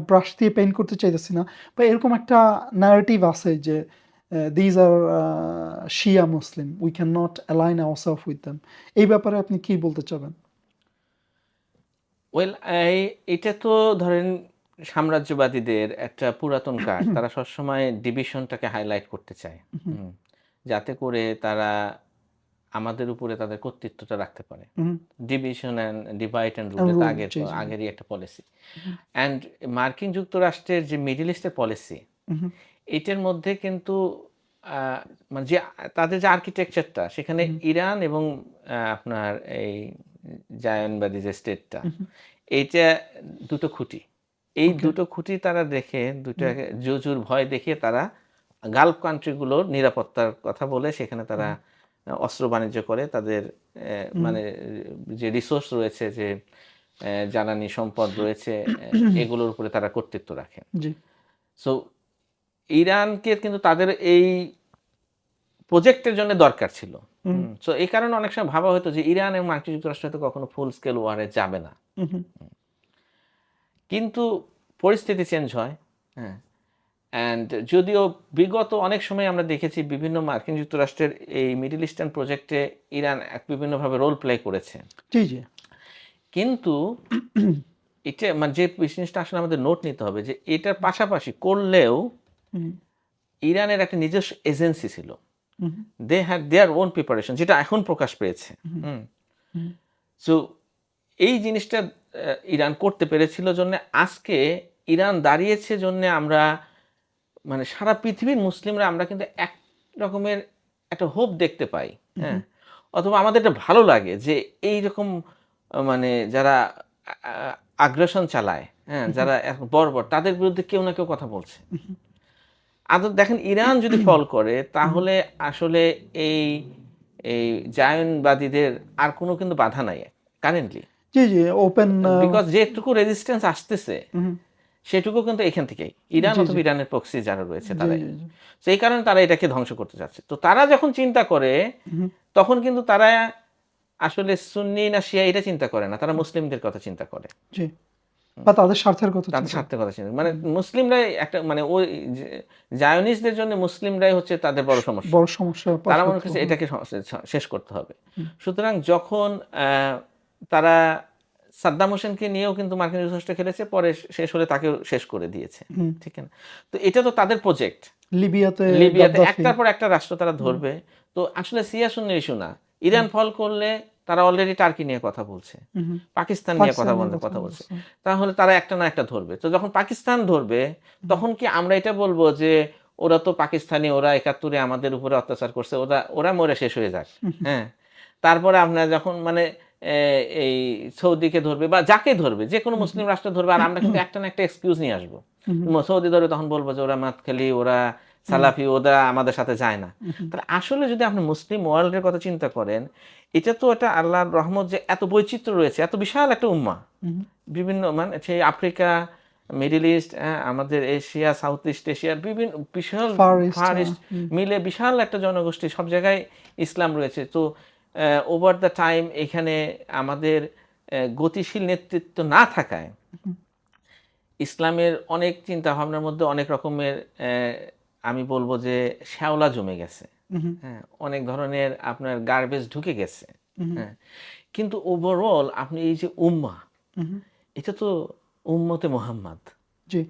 ব্রাশ দিয়ে পেইন্ট করতে চাইতেছি না, বা এরকম একটা ন্যারেটিভ আছে যে these are Shia Muslim, we can not align ourselves with them. এই ব্যাপারে আপনি কি বলতে চাবেন? ওয়েল, এটা তো ধরেন সাম্রাজ্যবাদীদের একটা পুরাতন কাজ, তারা সবসময় ডিভিশনটাকে হাইলাইট করতে চায়, যাতে করে তারা আমাদের উপরে তাদের কর্তৃত্বটা রাখতে পারে। Division and divide and rule, এটা আগেরই একটা পলিসি। অ্যান্ড মার্কিন যুক্তরাষ্ট্রের যে মিডল ইস্টের পলিসি, এটার মধ্যে কিন্তু মানে যে তাদের যে আর্কিটেকচারটা, সেখানে ইরান এবং আপনার এই জায়নবাদী যে স্টেটটা, এইটা দুটো খুঁটি। এই দুটো খুঁটি তারা দেখে, দুটাকে জুজুর ভয় দেখিয়ে তারা গালফ কান্ট্রিগুলোর নিরাপত্তার কথা বলে সেখানে তারা অস্ত্র বাণিজ্য করে, তাদের মানে যে রিসোর্স রয়েছে, যে জ্বালানি সম্পদ রয়েছে, এগুলোর উপরে তারা কর্তৃত্ব রাখে। সো ইরানকে কিন্তু তাদের এই প্রজেক্টের জন্য দরকার ছিল। সো এই কারণে অনেক সময় ভাবা হতো যে ইরান এবং মার্কিন যুক্তরাষ্ট্র হয়তো কখনো ফুল স্কেল ওয়ারে যাবে না, কিন্তু পরিস্থিতি চেঞ্জ হয়। হ্যাঁ, অ্যান্ড যদিও বিগত অনেক সময় আমরা দেখেছি বিভিন্ন মার্কিন যুক্তরাষ্ট্রের এই মিডল ইস্টার্ন প্রজেক্টে ইরান বিভিন্নভাবে রোল প্লে করেছে, কিন্তু এটা মানে যে জিনিসটা আসলে আমাদের নোট নিতে হবে যে এটার পাশাপাশি করলেও ইরানের একটা নিজস্ব এজেন্সি ছিল, they had their own preparation, যেটা এখন প্রকাশ পেয়েছে। সো এই জিনিসটা ইরান করতে পেরেছিল জন্য আজকে ইরান দাঁড়িয়েছে জন্য আমরা মানে সারা পৃথিবীর মুসলিমরা আমরা কিন্তু এক রকমের একটা হোপ দেখতে পাই। হ্যাঁ, অথবা আমাদের এটা ভালো লাগে যে এই রকম মানে যারা আগ্রাসন চালায়, হ্যাঁ, যারা বর্বর, তাদের বিরুদ্ধে কেউ না কেউ কথা বলছে। দেখেন ইরান যদি ফল করে তাহলে আসলে এই এই জায়নবাদীদের আর কোনো কিন্তু বাধা নাই currently. G, G, open because যেটুকু রেজিস্ট্যান্স আসতেছে সেটুকু কিন্তু এখান থেকেই, ইরান জি, অথবা জি, ইরানের প্রক্সি যারা রয়েছে জি, তারাই। জি, জি। তো এই কারণে তারা এটাকে ধ্বংস করতে চাচ্ছে। তো তারা যখন চিন্তা করে হুম, তখন কিন্তু তারা আসলে সুন্নি না শিয়া এটা চিন্তা করে না, তারা মুসলিমদের কথা চিন্তা করে। জি। বা তাদের স্বার্থের কথা তাদের চিন্তা স্বার্থের কথা চিন্তা মানে মুসলিমরাই একটা মানে ওই জায়নিস্টদের জন্য মুসলিমরাই হচ্ছে তাদের বড় সমস্যা। বড় সমস্যা তারা পাশে মনে করছে হুম, এটাকে শেষ করতে হবে। হুম, সুতরাং যখন তারা সাদ্দাম হোসেনকে নিয়েও কিন্তু মার্কিন যুক্তরাষ্ট্র খেলেছে, পরে শেষ হলে তাকেও শেষ করে দিয়েছে। হুম। ঠিক না? তো এটা তো তাদের প্রজেক্ট। লিবিয়াতে লিবিয়াতে গাদ্দাফি। একটার পর একটা রাষ্ট্র তারা হুম, ধরবে। তো আসলে সিয়া সুন্নির ইস্যু না। হুম, ইরান ফল করলে তারা অলরেডি টার্কি নিয়ে কথা বলছে। হুম। পাকিস্তান নিয়ে পাকিস্তান নিয়ে কথা কথা বলছে। বলছে। তাহলে তারা একটা না একটা ধরবে। তো যখন পাকিস্তান ধরবে হুম, তখন কি আমরা এটা বলবো যে ওরা তো পাকিস্তানি, ওরা ৭১ এ আমাদের উপরে অত্যাচার করছে, ওরা ওরা মরে শেষ হয়ে যাক। হুম, হ্যাঁ? তারপরে আপনার যখন মানে এই সৌদিকে ধরবে বা যাকে ধরবে, যেকোনো হুম, মুসলিম রাষ্ট্র ধরবে, আর আমরা কিন্তু একটা না একটা এক্সকিউজ নিয়ে আসবো। হুম, সৌদি ধরবে তখন বলবো যে ওরা মাতখালি, ওরা হুম, সালাফি, ওরা আমাদের সাথে যায় না। হুম, তাহলে আসলে যদি আপনি মুসলিম ওয়ার্ল্ডের কথা চিন্তা করেন, এটা তো এটা আল্লাহর রহমত যে এত বৈচিত্র্য রয়েছে, এত বিশাল একটা উম্মাহ। হুম। বিভিন্ন মানে সেই আফ্রিকা, মিডল ইস্ট, আমাদের এশিয়া, সাউথ ইস্ট এশিয়ার বিভিন্ন বিশাল ফার ইস্ট, ফার ইস্ট মিলে বিশাল একটা জনগোষ্ঠী, সব জায়গায় ইসলাম রয়েছে। তো ওভার দ্য টাইম এখানে আমাদের গতিশীল নেতৃত্ব না থাকায় ইসলামের অনেক চিন্তা ভাবনার মধ্যে অনেক রকমের আমি বলবো যে শ্যাওলা জমে গেছে। হ্যাঁ, অনেক ধরনের আপনার গার্বেজ ঢুকে গেছে। হ্যাঁ, কিন্তু ওভারঅল আপনি এই যে উম্মাহ, এটা তো উম্মতে মুহাম্মদ, জি।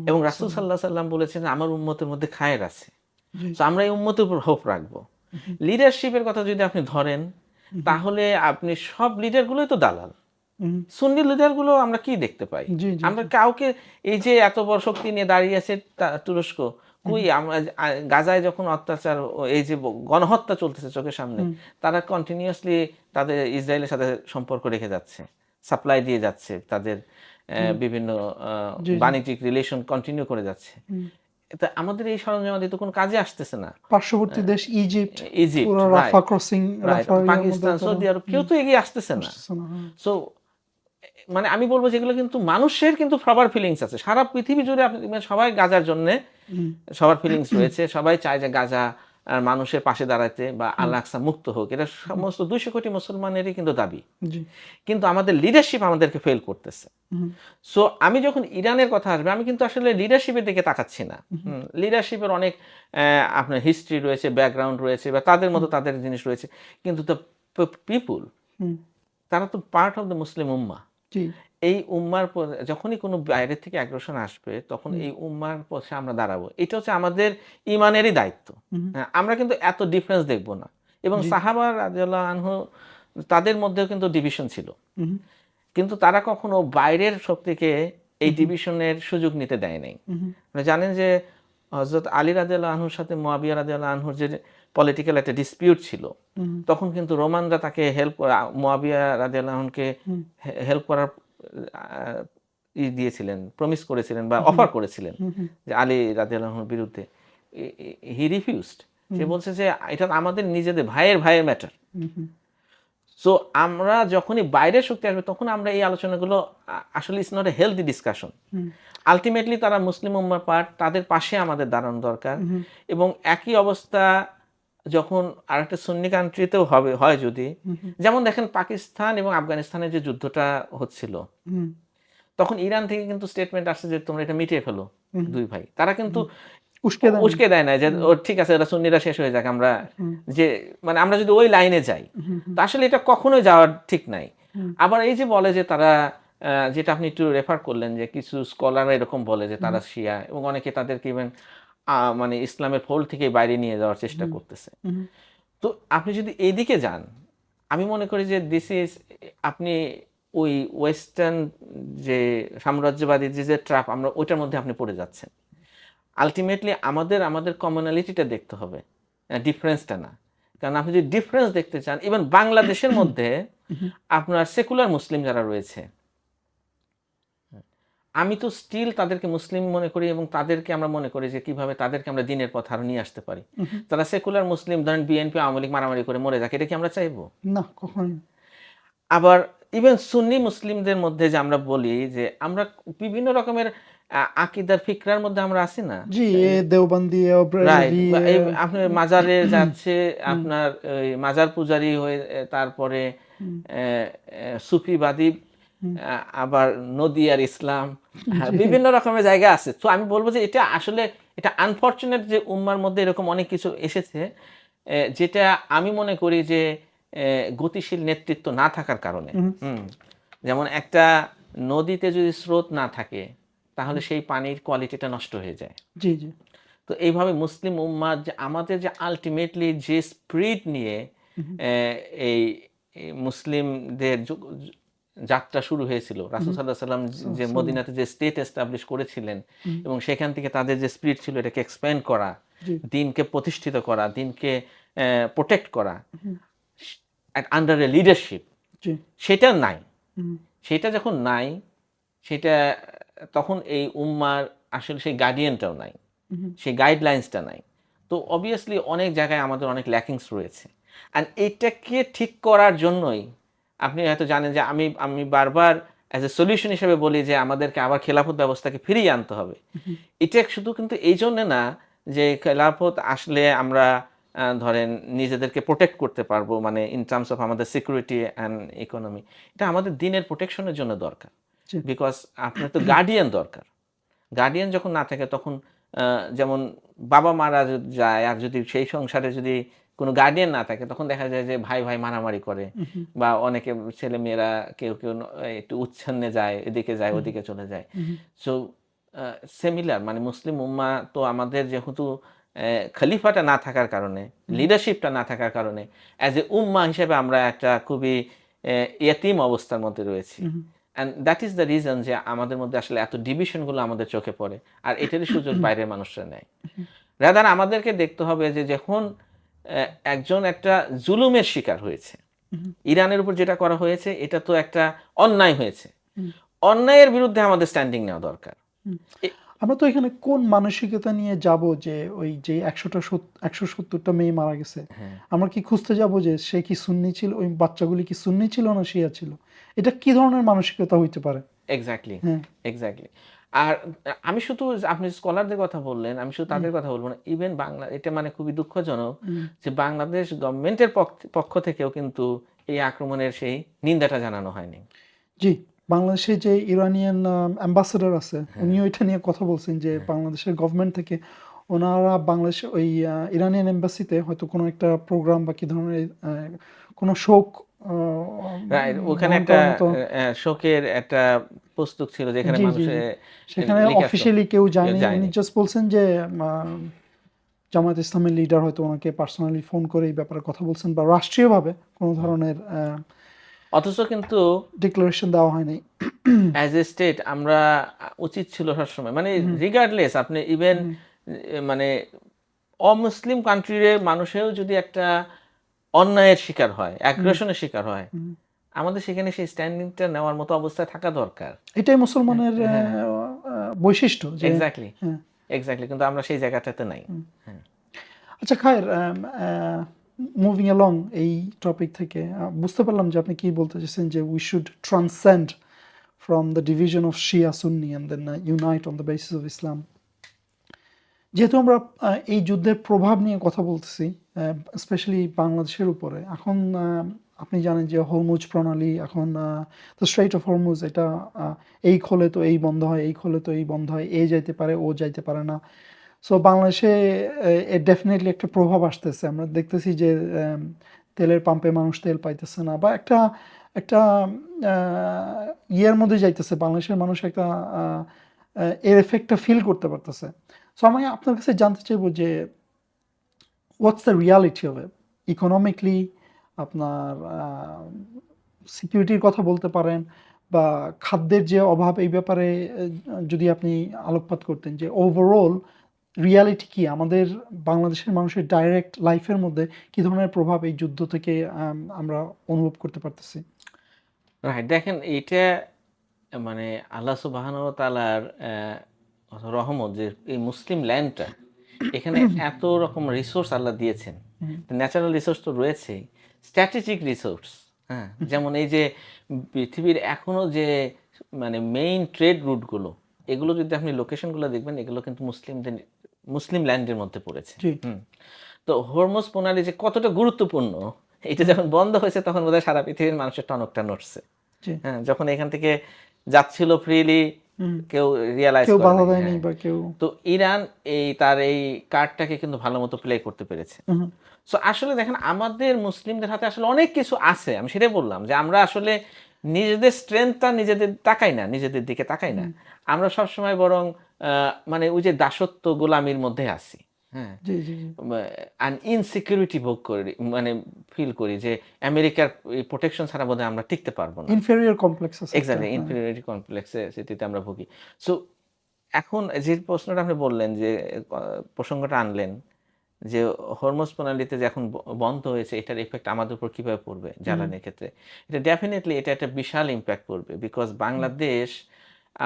এবং রাসূল সাল্লাল্লাহু আলাইহি সাল্লাম বলেছেন আমার উম্মতের মধ্যে খায়ের আছে। জি। তো আমরা এই উম্মতের উপর হোপ রাখবো। লিডারশিপের কথা যদি আপনি ধরেন তাহলে আপনি সব লিডারগুলোই তো দালাল। সুন্নি লিডারগুলো আমরা কি দেখতে পাই? জি, জি, আমরা জি। কাউকে, এই যে এত বড় শক্তি নিয়ে দাঁড়িয়ে আছে তুরস্ক, কই আমরা গাজায় যখন অত্যাচার এই যে গণহত্যা চলতেছে চোখের সামনে, তারা কন্টিনিউয়াসলি তাদের ইসরায়েলের সাথে সম্পর্ক রেখে যাচ্ছে। সাপ্লাই দিয়ে যাচ্ছে তাদের বিভিন্ন জি, জি। বাণিজ্যিক রিলেশন কন্টিনিউ করে যাচ্ছে। তা আমাদের এই সরঞ্জামাদি তো কোনো কাজে আসতেছে না। পার্শ্ববর্তী দেশ ইজিপ্ট, ইজিপ্ট, পুরো রাফা রাইট, ক্রসিং, রাইট। রাফা ইয়ার মধ্যেও পাকিস্তান, তারা সৌদি আরব কেউ তো এগিয়ে আসতেছে না। আসতেছে না। হ্যাঁ। সো মানে আমি বলব যেগুলো কিন্তু মানুষের কিন্তু সবার ফিলিংস আছে। সারা পৃথিবী জুড়ে আপনি দেখবেন সবাই গাজার জন্যে হুম, সবার ফিলিংস রয়েছে। সবাই চায় যে গাজা মানুষের পাশে দাঁড়াতে বা হুম, আল আকসা মুক্ত হোক। এটা হুম, সমস্ত ২০০ কোটি মুসলমানেরই কিন্তু দাবি। জি। কিন্তু আমাদের লিডারশিপ আমাদেরকে ফেল করতেছে। হুম, সো আমি যখন ইরানের কথা আসবে আমি কিন্তু আসলে লিডারশিপের দিকে তাকাচ্ছি না। হুম, লিডারশিপের অনেক আপনার হিস্ট্রি রয়েছে, ব্যাকগ্রাউন্ড রয়েছে বা তাদের মতো তাদের জিনিস রয়েছে। কিন্তু দ্য পিপল, হুম, তারা তো পার্ট অফ দ্য মুসলিম উম্মাহ। জি। এই উম্মার যখনই কোনো বাইরে থেকে আগ্রাসন আসবে তখন হুম, এই উম্মার পক্ষে আমরা দাঁড়াবো। এটা হচ্ছে আমাদের ইমানেরই দায়িত্ব। হুম, হ্যাঁ, আমরা কিন্তু এত ডিফারেন্স দেখব না। এবং জি। সাহাবা রাদিয়াল্লাহু আনহু তাদের মধ্যেও কিন্তু ডিভিশন ছিল। হুম, কিন্তু তারা কখনো বাইরের শক্তিকে এই হুম, ডিভিশনের সুযোগ নিতে দেয় নাই। হুম, আপনি জানেন যে হযরত আলী রাদিয়াল্লাহু আনহুর সাথে মুয়াবিয়া রাদিয়াল্লাহু আনহুর যে পলিটিক্যাল একটা ডিসপিউট ছিল, হুম, তখন কিন্তু রোমানরা তাকে হেল্প করা, মুয়াবিয়া রাদিয়াল্লাহু আনহুকে হুম, হেল্প করার আ দিয়েছিলেন, প্রমিস করেছিলেন বা হুম, অফার করেছিলেন হুম, হুম, যে আলী রাদিয়াল্লাহু আনহুর বিরুদ্ধে। He refused. সে হুম, বলছে যে এটা আমাদের নিজেদের ভাইয়ের ম্যাটার। হুম, সো আমরা যখনই বাইরের শক্তি আসবে তখন আমরা এই আলোচনাগুলো আসলে it's not a healthy discussion. Hmm, ultimately তারা মুসলিম উম্মার পার্ট, তাদের পাশে আমাদের দাঁড়ানো দরকার। হুম, এবং একই অবস্থা যখন আরেকটা সুন্নি কান্ট্রিতেও হয় যদি, হুম, হুম, যেমন দেখেন পাকিস্তান এবং আফগানিস্তানের যে যুদ্ধটা হচ্ছিল, হুম, তখন ইরান থেকে কিন্তু স্টেটমেন্ট আসছে যে তোমরা এটা মিটিয়ে ফেলো হুম, দুই ভাই। তারা কিন্তু হুম। উস্কে দেন। উস্কে দেয় না যে হুম, ও ঠিক আছে ওরা সুন্নিরা শেষ হয়ে যাক, আমরা হুম, যে মানে আমরা যদি ওই লাইনে যাই, হুম, হুম, তো আসলে এটা কখনোই যাওয়ার ঠিক নাই। হুম, আবার এই যে বলে যে তারা যেটা আপনি একটু রেফার করলেন যে কিছু স্কলাররা এরকম বলে যে হুম, তারা শিয়া এবং অনেকে তাদেরকে ইভেন মানে ইসলামের ফোল্ড থেকে বাইরে নিয়ে যাওয়ার চেষ্টা হুম, করতেছে। হুম, তো আপনি যদি এইদিকে যান, আমি মনে করি যে দিস ইজ, আপনি ওই ওয়েস্টার্ন যে সাম্রাজ্যবাদী যে ট্র্যাপ আমরা ওইটার মধ্যে আপনি পড়ে যাচ্ছেন। আল্টিমেটলি আমাদের কমনালিটিটা দেখতে হবে, ডিফারেন্সটা না। কারণ আপনি যদি ডিফারেন্স দেখতে চান, ইভেন বাংলাদেশের মধ্যে হুম, আপনার সেকুলার মুসলিম যারা রয়েছে, আমি তো স্টিল তাদেরকে মুসলিম মনে করি এবং তাদেরকে আমরা মনে করি যে কিভাবে তাদেরকে আমরা দিনের পথে আরো নিয়ে আসতে পারি। হুম, তারা সেকুলার মুসলিম, ধরেন বিএনপি আওয়ামী লীগ মারামারি করে মরে যাক, এটা কি আমরা চাইবো? না কখনোই না। আবার ইভেন সুন্নি মুসলিমদের মধ্যে যে আমরা বলি যে আমরা বিভিন্ন রকমের আকিদার ফিকরার মধ্যে আমরা আছি না? জি, দেওবন্দি, রাইট। ব্রেলভি, এই আপনার মাজারে যাচ্ছে, আপনার ওই মাজার পূজারি হয়ে তারপরে সুফিবাদী, আবার নদিয়ার ইসলাম, বিভিন্ন রকমের জায়গা আছে। তো আমি বলবো যে এটা আসলে এটা আনফরচুনেট যে উম্মার মধ্যে এরকম অনেক কিছু এসেছে, যেটা আমি মনে করি যে গতিশীল নেতৃত্ব না থাকার কারণে। যেমন একটা নদীতে যদি স্রোত না থাকে তাহলে সেই পানির কোয়ালিটিটা নষ্ট হয়ে যায়। জি জি তো এইভাবে মুসলিম উম্মাহ যে আমাদের যে আলটিমেটলি যে স্পিরিট নিয়ে এই মুসলিমদের যাত্রা শুরু হয়েছিল, রাসূল সাল্লাল্লাহু আলাইহি সাল্লাম যে মদিনাতে যে স্টেট এস্টাবলিশ করেছিলেন এবং সেখান থেকে তাদের যে স্পিরিট ছিল এটাকে এক্সপ্যান্ড করা, দিনকে প্রতিষ্ঠিত করা, দিনকে প্রোটেক্ট করা আন্ডার এ লিডারশিপ, সেটা নাই। সেটা যখন নাই, সেটা তখন এই উম্মার আসলে সেই গার্ডিয়ানটাও নাই, সেই গাইডলাইন্সটা নাই। তো অবভিয়াসলি অনেক জায়গায় আমাদের অনেক ল্যাকিংস রয়েছে। অ্যান্ড এটাকে ঠিক করার জন্যই আপনি হয়তো জানেন যে আমি বারবার অ্যাজ এ সলিউশন হিসেবে বলি যে আমাদেরকে আবার খেলাফত ব্যবস্থাকে ফিরিয়ে আনতে হবে। এটা শুধু কিন্তু এই জন্যে না যে খেলাফত আসলে আমরা ধরেন নিজেদেরকে প্রোটেক্ট করতে পারবো, মানে ইন টার্মস অফ আমাদের সিকিউরিটি অ্যান্ড ইকোনমি। এটা আমাদের দিনের প্রোটেকশনের জন্য দরকার। বিকজ আপনার তো গার্ডিয়ান দরকার। গার্ডিয়ান যখন না থাকে তখন যেমন বাবা মারা যায়, আর যদি সেই সংসারে যদি কোনো গার্ডিয়ান না থাকে তখন দেখা যায় যে ভাই ভাই মারামারি করে, বা অনেকে ছেলে মেয়েরা কেউ কেউ একটু উচ্ছন্নে যায়, এদিকে যায় ওদিকে চলে যায়। সো সিমিলার মানে মুসলিম উম্মাহ তো আমাদের যেহেতু খলিফাটা না থাকার কারণে, লিডারশিপটা না থাকার কারণে অ্যাজ এ উম্মাহ হিসেবে আমরা একটা খুবই ইয়তীম অবস্থার মধ্যে রয়েছি। And that is the reason যে আমাদের মধ্যে আসলে এত ডিভিশনগুলো আমাদের চোখে পড়ে, আর এটারই সুযোগ বাইরের মানুষরা নেয়। রাদার আমাদেরকে দেখতে হবে যে যখন একজন একটা জুলুমের শিকার হয়েছে, ইরানের উপর যেটা করা হয়েছে এটা তো একটা অন্যায় হয়েছে, অন্যায়ের বিরুদ্ধে আমাদের স্ট্যান্ডিং নেওয়া দরকার। আমরা তো এখানে কোন মানসিকতা নিয়ে যাব যে ওই যে 170টা মেয়ে মারা গেছে, আমরা কি খুঁজতে যাব যে সে কি সুন্নি ছিল, ওই বাচ্চাগুলি কি সুন্নি ছিল না শিয়া ছিল? এটা কি ধরনের মানসিকতা হইতে পারে? Exactly, exactly. আর আমি শুধু আপনি স্কলারদের কথা বললেন, আমি শুধু তাদের কথা বলবো না, ইভেন বাংলা, এটা মানে খুবই দুঃখজনক যে বাংলাদেশ গভর্নমেন্টের পক্ষ থেকেও কিন্তু এই আক্রমণের সেই নিন্দাটা জানানো হয়নি। জি, বাংলাদেশে যে ইরানিয়ান অ্যাম্বাসেডর আছে উনিও এটা নিয়ে কথা বলছেন যে বাংলাদেশের গভর্নমেন্ট থেকে ওনারা বাংলাদেশে ওই ইরানিয়ান এম্বাসিতে হয়তো কোনো একটা প্রোগ্রাম বা কি ধরনের কোনো শোক ওখানে একটা শোকের একটা পুস্তক ছিল যেখানে মানুষ সেখানে অফিশিয়ালি কেউ যায়নি। উনি জাস্ট বলছেন যে জামায়াত ইসলামের লিডার হয়তো ওনাকে পার্সোনালি ফোন করে এই ব্যাপারে কথা বলছেন, বা রাষ্ট্রীয়ভাবে কোনো ধরনের অথচ কিন্তু ডিক্লারেশন দেওয়া হয়নি। অ্যাজ এ স্টেট আমরা উচিত ছিল সবসময়, মানে রিগার্ডলেস আপনি ইভেন মানে অমুসলিম কান্ট্রির মানুষেও যদি একটা অন্যায়ের শিকার হয়, অ্যাগ্রেশনের শিকার হয়, আমাদের সেখানে সেই স্ট্যান্ডিংটা নেওয়ার মতো অবস্থায় থাকা দরকার। এটাই মুসলমানের বৈশিষ্ট্য। এক্স্যাক্টলি, এক্স্যাক্টলি, কিন্তু আমরা সেই জায়গাটাতে নাই। আচ্ছা খায়ের, মুভিং অ্যালং এই টপিক থেকে বুঝতে পারলাম যে আপনি কি বলতে চাইছেন যে we should transcend from the division of Shia Sunni and then unite on the basis of Islam. যেহেতু আমরা এই যুদ্ধের প্রভাব নিয়ে কথা বলতেছি স্পেশালি বাংলাদেশের উপরে, এখন আপনি জানেন যে হরমুজ প্রণালী, এখন দ্য স্ট্রেইট অফ হরমুজ, এটা এই খোলে তো এই বন্ধ হয়, এই খোলে তো এই বন্ধ হয়, এ যাইতে পারে ও যাইতে পারে না। সো বাংলাদেশে এর ডেফিনেটলি একটা প্রভাব আসতেছে। আমরা দেখতেছি যে তেলের পাম্পে মানুষ তেল পাইতেছে না, বা একটা একটা ইয়ের মধ্যে যাইতেছে, বাংলাদেশের মানুষ একটা এর এফেক্টটা ফিল করতে পারতেছে। সো আমি আপনার কাছে জানতে চাইবো যে what's the reality of it economically, আপনার সিকিউরিটির কথা বলতে পারেন, বা খাদ্যের যে অভাব, এই ব্যাপারে যদি আপনি আলোকপাত করতেন যে ওভারঅল রিয়ালিটি কি, আমাদের বাংলাদেশের মানুষের ডাইরেক্ট লাইফের মধ্যে কি ধরনের প্রভাব এই যুদ্ধ থেকে আমরা অনুভব করতে পারতেছি। রাইট, দেখেন এটা মানে আল্লাহ সুবহানাহু ওয়া তাআলার রহমত যে এই মুসলিম ল্যান্ডটা, এখানে এত রকম রিসোর্স আল্লাহ দিয়েছেন। ন্যাচারাল রিসোর্স তো রয়েছেই, স্ট্র্যাটেজিক রিসোর্স, হ্যাঁ, যেমন এই যে পৃথিবীর এখনো যে মানে মেইন ট্রেড রুটগুলো, এগুলো যদি আপনি লোকেশনগুলো দেখবেন, এগুলো কিন্তু মুসলিম ল্যান্ডের মধ্যে পড়েছে। জি, হুম। তো হরমুজ প্রণালী যে কতটা গুরুত্বপূর্ণ, এটা যখন বন্ধ হয়েছে তখন বোধহয় সারা পৃথিবীর মানুষের টনকটা নড়ছে। জি। হ্যাঁ, যখন এখান থেকে যাচ্ছিল ফ্রিলি, হুম। কেউ রিয়ালাইজ কেউ করে বাধা নাই। দেয়নি হ্যাঁ, বা কেউ তো ইরান তার এই কার্ডটাকে কিন্তু ভালো মতো প্লে করতে পেরেছে। হুম, সো আসলে দেখেন আমাদের মুসলিমদের হাতে আসলে অনেক কিছু আছে। আমি সেটাই বললাম যে আমরা আসলে নিজেদের স্ট্রেংথটা নিজেদের তাকাই না, নিজেদের দিকে তাকাই না। হুম। আমরা সবসময় বরং মানে ওই যে দাসত্ব গোলামির মধ্যে আছি। হ্যাঁ? জি, জি, জি। ইনসিকিউরিটি ভোগ করি, মানে ফিল করি যে আমেরিকার এই প্রোটেকশন ছাড়া বোধহয় আমরা টিকতে পারবো না। ইনফেরিয়র কমপ্লেক্স আছে একটা। এক্সাক্টলি, হ্যাঁ। ইনফেরিয়রিটি কমপ্লেক্সে সেটিতে আমরা ভুগি। সো এখন যে প্রশ্নটা আপনি বললেন যে ক প্রসঙ্গটা আনলেন যে হরমুজ প্রণালীতে যে এখন বন্ধ হয়েছে, এটার ইফেক্ট আমাদের উপর কিভাবে পড়বে হুম, জ্বালানির ক্ষেত্রে? এটা ডেফিনিটলি এটা একটা বিশাল ইমপ্যাক্ট পড়বে। বিকজ হুম, বাংলাদেশ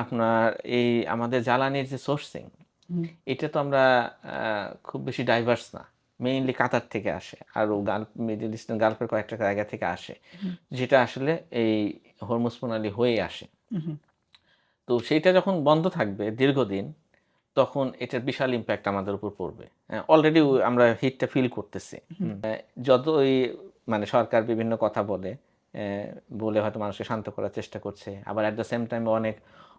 আপনার এই আমাদের জ্বালানির যে সোর্সিং, হুম, এটা তো আমরা খুব বেশি ডাইভার্স না। মেইনলি কাতার থেকে আসে। আরও মিডল ইস্টার্ন গালফের কয়েকটা জায়গা থেকে আসে। হুম, যেটা আসলে এই হরমুজ প্রণালী হয়েই আসে। হুম, তো সেইটা যখন বন্ধ থাকবে দীর্ঘদিন, তখন এটার বিশাল ইমপ্যাক্ট আমাদের উপর পড়বে। অলরেডি আমরা হিটটা ফিল করতেছি। হুম, যতই মানে সরকার বিভিন্ন কথা বলে, বলে হয়তো মানুষকে শান্ত করার চেষ্টা করছে। আবার এট দ্য সেম টাইম অনেক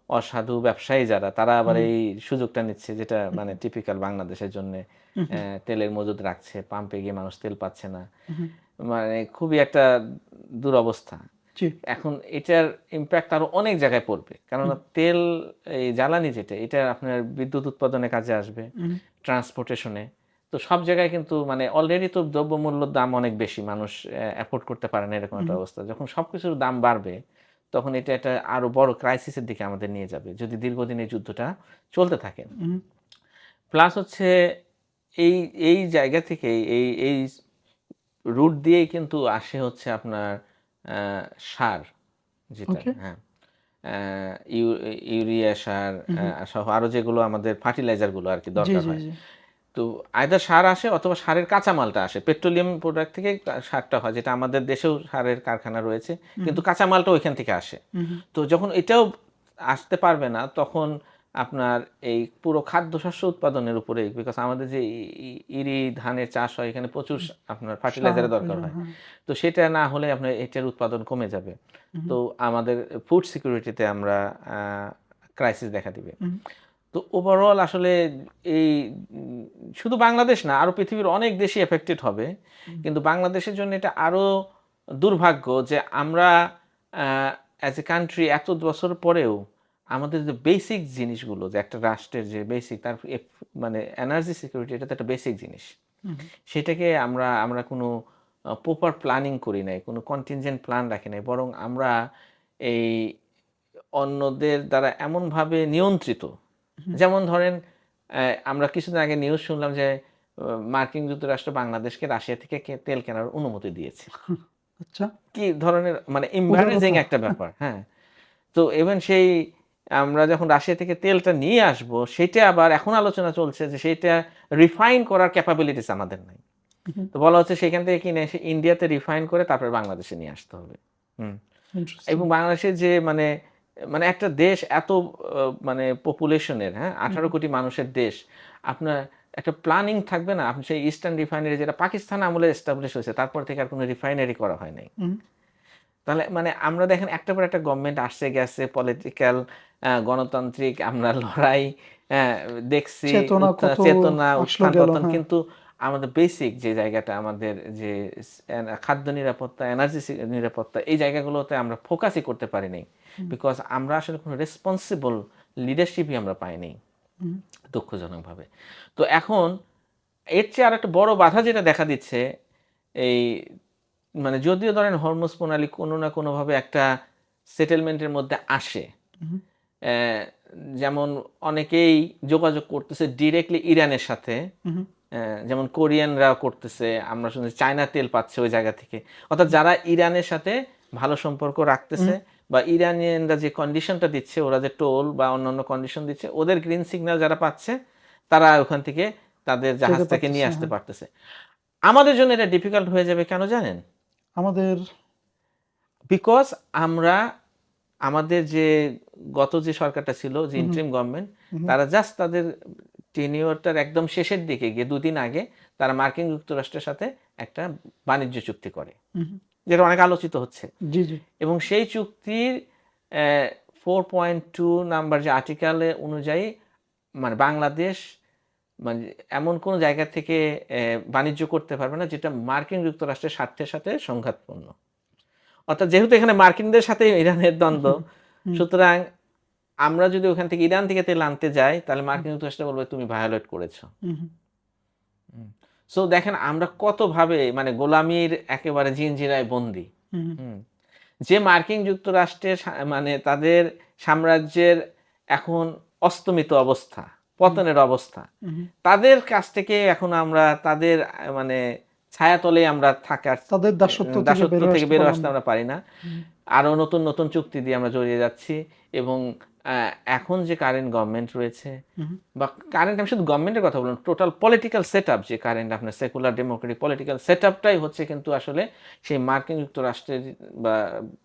অসাধু ব্যবসায়ী যারা, তারা আবার হুম, এই সুযোগটা নিচ্ছে, যেটা মানে হুম, টিপিক্যাল বাংলাদেশের জন্যে। হুম, তেলের মজুদ রাখছে, পাম্পে গিয়ে মানুষ তেল পাচ্ছে না। হুম, মানে খুবই একটা দুরবস্থা। জি, এখন এটার ইমপ্যাক্ট আরো অনেক জায়গায় পড়বে। হুম, কেননা তেল, এই জ্বালানি যেটা, এটা আপনার বিদ্যুৎ উৎপাদনে কাজে আসবে, হুম, ট্রান্সপোর্টেশনে। তো সব জায়গায় কিন্তু মানে অলরেডি তো দ্রব্যমূল্যর দাম অনেক বেশি। মানুষ এফোর্ড করতে পারে না, এরকম একটা হুম, অবস্থা। যখন সবকিছুর দাম বাড়বে, তখন এটা একটা আরো বড় ক্রাইসিসের দিকে আমাদের নিয়ে যাবে, যদি দীর্ঘদিন এই যুদ্ধটা চলতে থাকে। হুম, প্লাস হচ্ছে এই এই জায়গা থেকেই এই রুট দিয়েই কিন্তু আসে হচ্ছে আপনার আ সার যেটা, ওকে। হ্যাঁ। আ ইউ ইউরিয়া সার, হুম, সহ আরো যেগুলো আমাদের ফার্টিলাইজার গুলো আরকি জি, দরকার জি, হয়। জি। তো আইদার সার আসে অথবা সারের কাঁচামালটা আসে। পেট্রোলিয়াম প্রোডাক্ট থেকে সারটা হয়, যেটা আমাদের দেশেও সারের কারখানা রয়েছে। হুম, কিন্তু কাঁচামালটা ওইখান থেকে আসে। হুম, তো যখন এটাও আসতে পারবে না, তখন আপনার এই পুরো খাদ্যশস্য উৎপাদনের উপরে, বিকজ আমাদের যে ইরি ধানের চাষ হয়, এখানে প্রচুর হুম, আপনার সার ফার্টিলাইজারের দরকার প্রয়োজন, হয়। হ্যাঁ। তো সেটা না হলে আপনার এটার উৎপাদন কমে যাবে। হুম, তো আমাদের ফুড সিকিউরিটিতে আমরা আ ক্রাইসিস দেখা দিবে। হুম, তো ওভারঅল আসলে এই উম শুধু বাংলাদেশ না, আরো পৃথিবীর অনেক দেশই এফেক্টেড হবে। হুম, কিন্তু বাংলাদেশের জন্য এটা আরো দুর্ভাগ্য যে আমরা অ্যাজ এ কান্ট্রি এত বছর পরেও আমাদের যে বেসিক জিনিসগুলো, যে একটা রাষ্ট্রের যে বেসিক তার মানে এনার্জি সিকিউরিটি, এটা তো একটা বেসিক জিনিস। হুম, সেটাকে আমরা আমরা কোনো প্রপার প্ল্যানিং করি নাই, কোনো কন্টিনজেন্ট প্ল্যান রাখি নাই। বরং আমরা এই অন্যদের দ্বারা এমনভাবে নিয়ন্ত্রিত। হুম, যেমন ধরেন, আমরা কিছুদিন আগে নিউজ শুনলাম যে মার্কিন যুক্তরাষ্ট্র বাংলাদেশকে রাশিয়া থেকে তেল কেনার অনুমতি দিয়েছে। আচ্ছা, কি ধরনের মানে এম্বারেজিং উদারতা। একটা ব্যাপার, হ্যাঁ? তো ইভেন সেই আমরা যখন রাশিয়া থেকে তেলটা নিয়ে আসবো, সেটা আবার এখন আলোচনা চলছে যে সেইটা রিফাইন করার ক্যাপাবিলিটিস আমাদের নাই। হুম, তো বলা হচ্ছে সেখান থেকে কিনে এসে ইন্ডিয়াতে রিফাইন করে তারপরে বাংলাদেশে নিয়ে আসতে হবে। হুম। ইন্টারেস্টিং। এবং বাংলাদেশের যে মানে, মানে একটা দেশ এত মানে পপুলেশনের, হ্যাঁ? হুম, ১৮ কোটি মানুষের দেশ। আপনার একটা প্ল্যানিং থাকবে না? আপনি সেই ইস্টার্ন রিফাইনারি, যেটা পাকিস্তান আমলে এস্টাবলিশ হয়েছে, তারপর থেকে আর কোন রিফাইনারি করা হয় নাই। হুম, তাহলে মানে আমরা দেখেন একটার পর একটা গভর্নমেন্ট আসছে গেছে, পলিটিক্যাল গণতান্ত্রিক আমরা লড়াই, হ্যাঁ, দেখছি, চেতনা কত চেতনা, আসলো গেল, উত্থান-পতন। হ্যাঁ। কিন্তু আমাদের বেসিক যে জায়গাটা, আমাদের যে খাদ্য নিরাপত্তা, এনার্জি নিরাপত্তা, এই জায়গাগুলোতে আমরা ফোকাসই করতে পারি নাই। হুম, বিকজ আমরা আসলে কোনো রেসপন্সিবল লিডারশিপই আমরা পাইনি, হুম, দুঃখজনকভাবে। তো এখন এর চেয়ে আরেকটা বড় বাধা যেটা দেখা দিচ্ছে, এই মানে যদিও ধরেন হরমুজ প্রণালী কোনো না কোনোভাবে একটা সেটেলমেন্টের মধ্যে আসে। হুম, অ্যা যেমন অনেকেই যোগাযোগ করতেছে ডিরেক্টলি ইরানের সাথে। হুম, যেমন কোরিয়ানরা করতেছে। আমরা শুনছি চায়না তেল পাচ্ছে ওই জায়গা থেকে। অর্থাৎ যারা ইরানের সাথে ভালো সম্পর্ক হুম, রাখতেছে, বা ইরানিয়ানরা যে কন্ডিশনটা দিচ্ছে, ওরা যে টোল বা অন্যান্য কন্ডিশন দিচ্ছে, ওদের গ্রিন সিগন্যাল যারা পাচ্ছে, তারা ওখান থেকে তাদের যেতে জাহাজটাকে নিয়ে পারতেছে, আসতে হ্যাঁ। পারতেছে। আমাদের জন্য এটা ডিফিকাল্ট হয়ে যাবে কেন জানেন? আমাদের বিকজ আমরা আমাদের যে গত যে সরকারটা ছিল, যে হুম, ইন্টারিম গভর্নমেন্ট, হুম, তারা জাস্ট তাদের টেনিওরটার একদম শেষের দিকে গিয়ে 2 দিন আগে তারা মার্কিন যুক্তরাষ্ট্রের সাথে একটা বাণিজ্য চুক্তি করে, হুম, যেটা অনেক আলোচিত হচ্ছে। জি, জি। এবং সেই চুক্তির 4.2 নাম্বার যে আর্টিকেলে অনুযায়ী মানে বাংলাদেশ মানে এমন কোন জায়গা থেকে বাণিজ্য করতে পারবে না যেটা মার্কিন যুক্তরাষ্ট্রের স্বার্থের সাথে সংঘাতপূর্ণ। অর্থাৎ যেহেতু এখানে মার্কিনদের সাথে ইরানের দ্বন্দ্ব, হুম, হুম, সুতরাং আমরা যদি ওখান থেকে ইরান থেকে তেল আনতে যাই, তাহলে হুম, মার্কিন যুক্তরাষ্ট্র বলবে তুমি ভায়োলেট করেছো। হুম, সো দেখেন আমরা কতভাবে মানে গোলামির একেবারে জিনজিরায় বন্দী। হুম, হুম। যে মার্কিন যুক্তরাষ্ট্রের মানে তাদের সাম্রাজ্যের এখন অস্তমিত অবস্থা, হুম, পতনের অবস্থা। হুম। তাদের কাছ থেকে এখন আমরা তাদের মানে ছায়াতলে আমরা থাকার তাদের দাসত্ব থেকে দাসত্ব বের হয়ে থেকে আসতে বের হয়ে পারলাম আসতে না। আমরা পারি না। হুম, আরো নতুন, নতুন চুক্তি দিয়ে আমরা জড়িয়ে যাচ্ছি এবং আ এখন যে কারেন্ট গভর্নমেন্ট রয়েছে হুম, বা কারেন্ট, আমি শুধু গভর্নমেন্টের কথা বললাম, টোটাল পলিটিক্যাল সেটআপ যে কারেন্ট আপনার সেকুলার ডেমোক্রেটিক পলিটিক্যাল সেটআপটাই হচ্ছে কিন্তু আসলে সেই মার্কিন যুক্তরাষ্ট্রের বা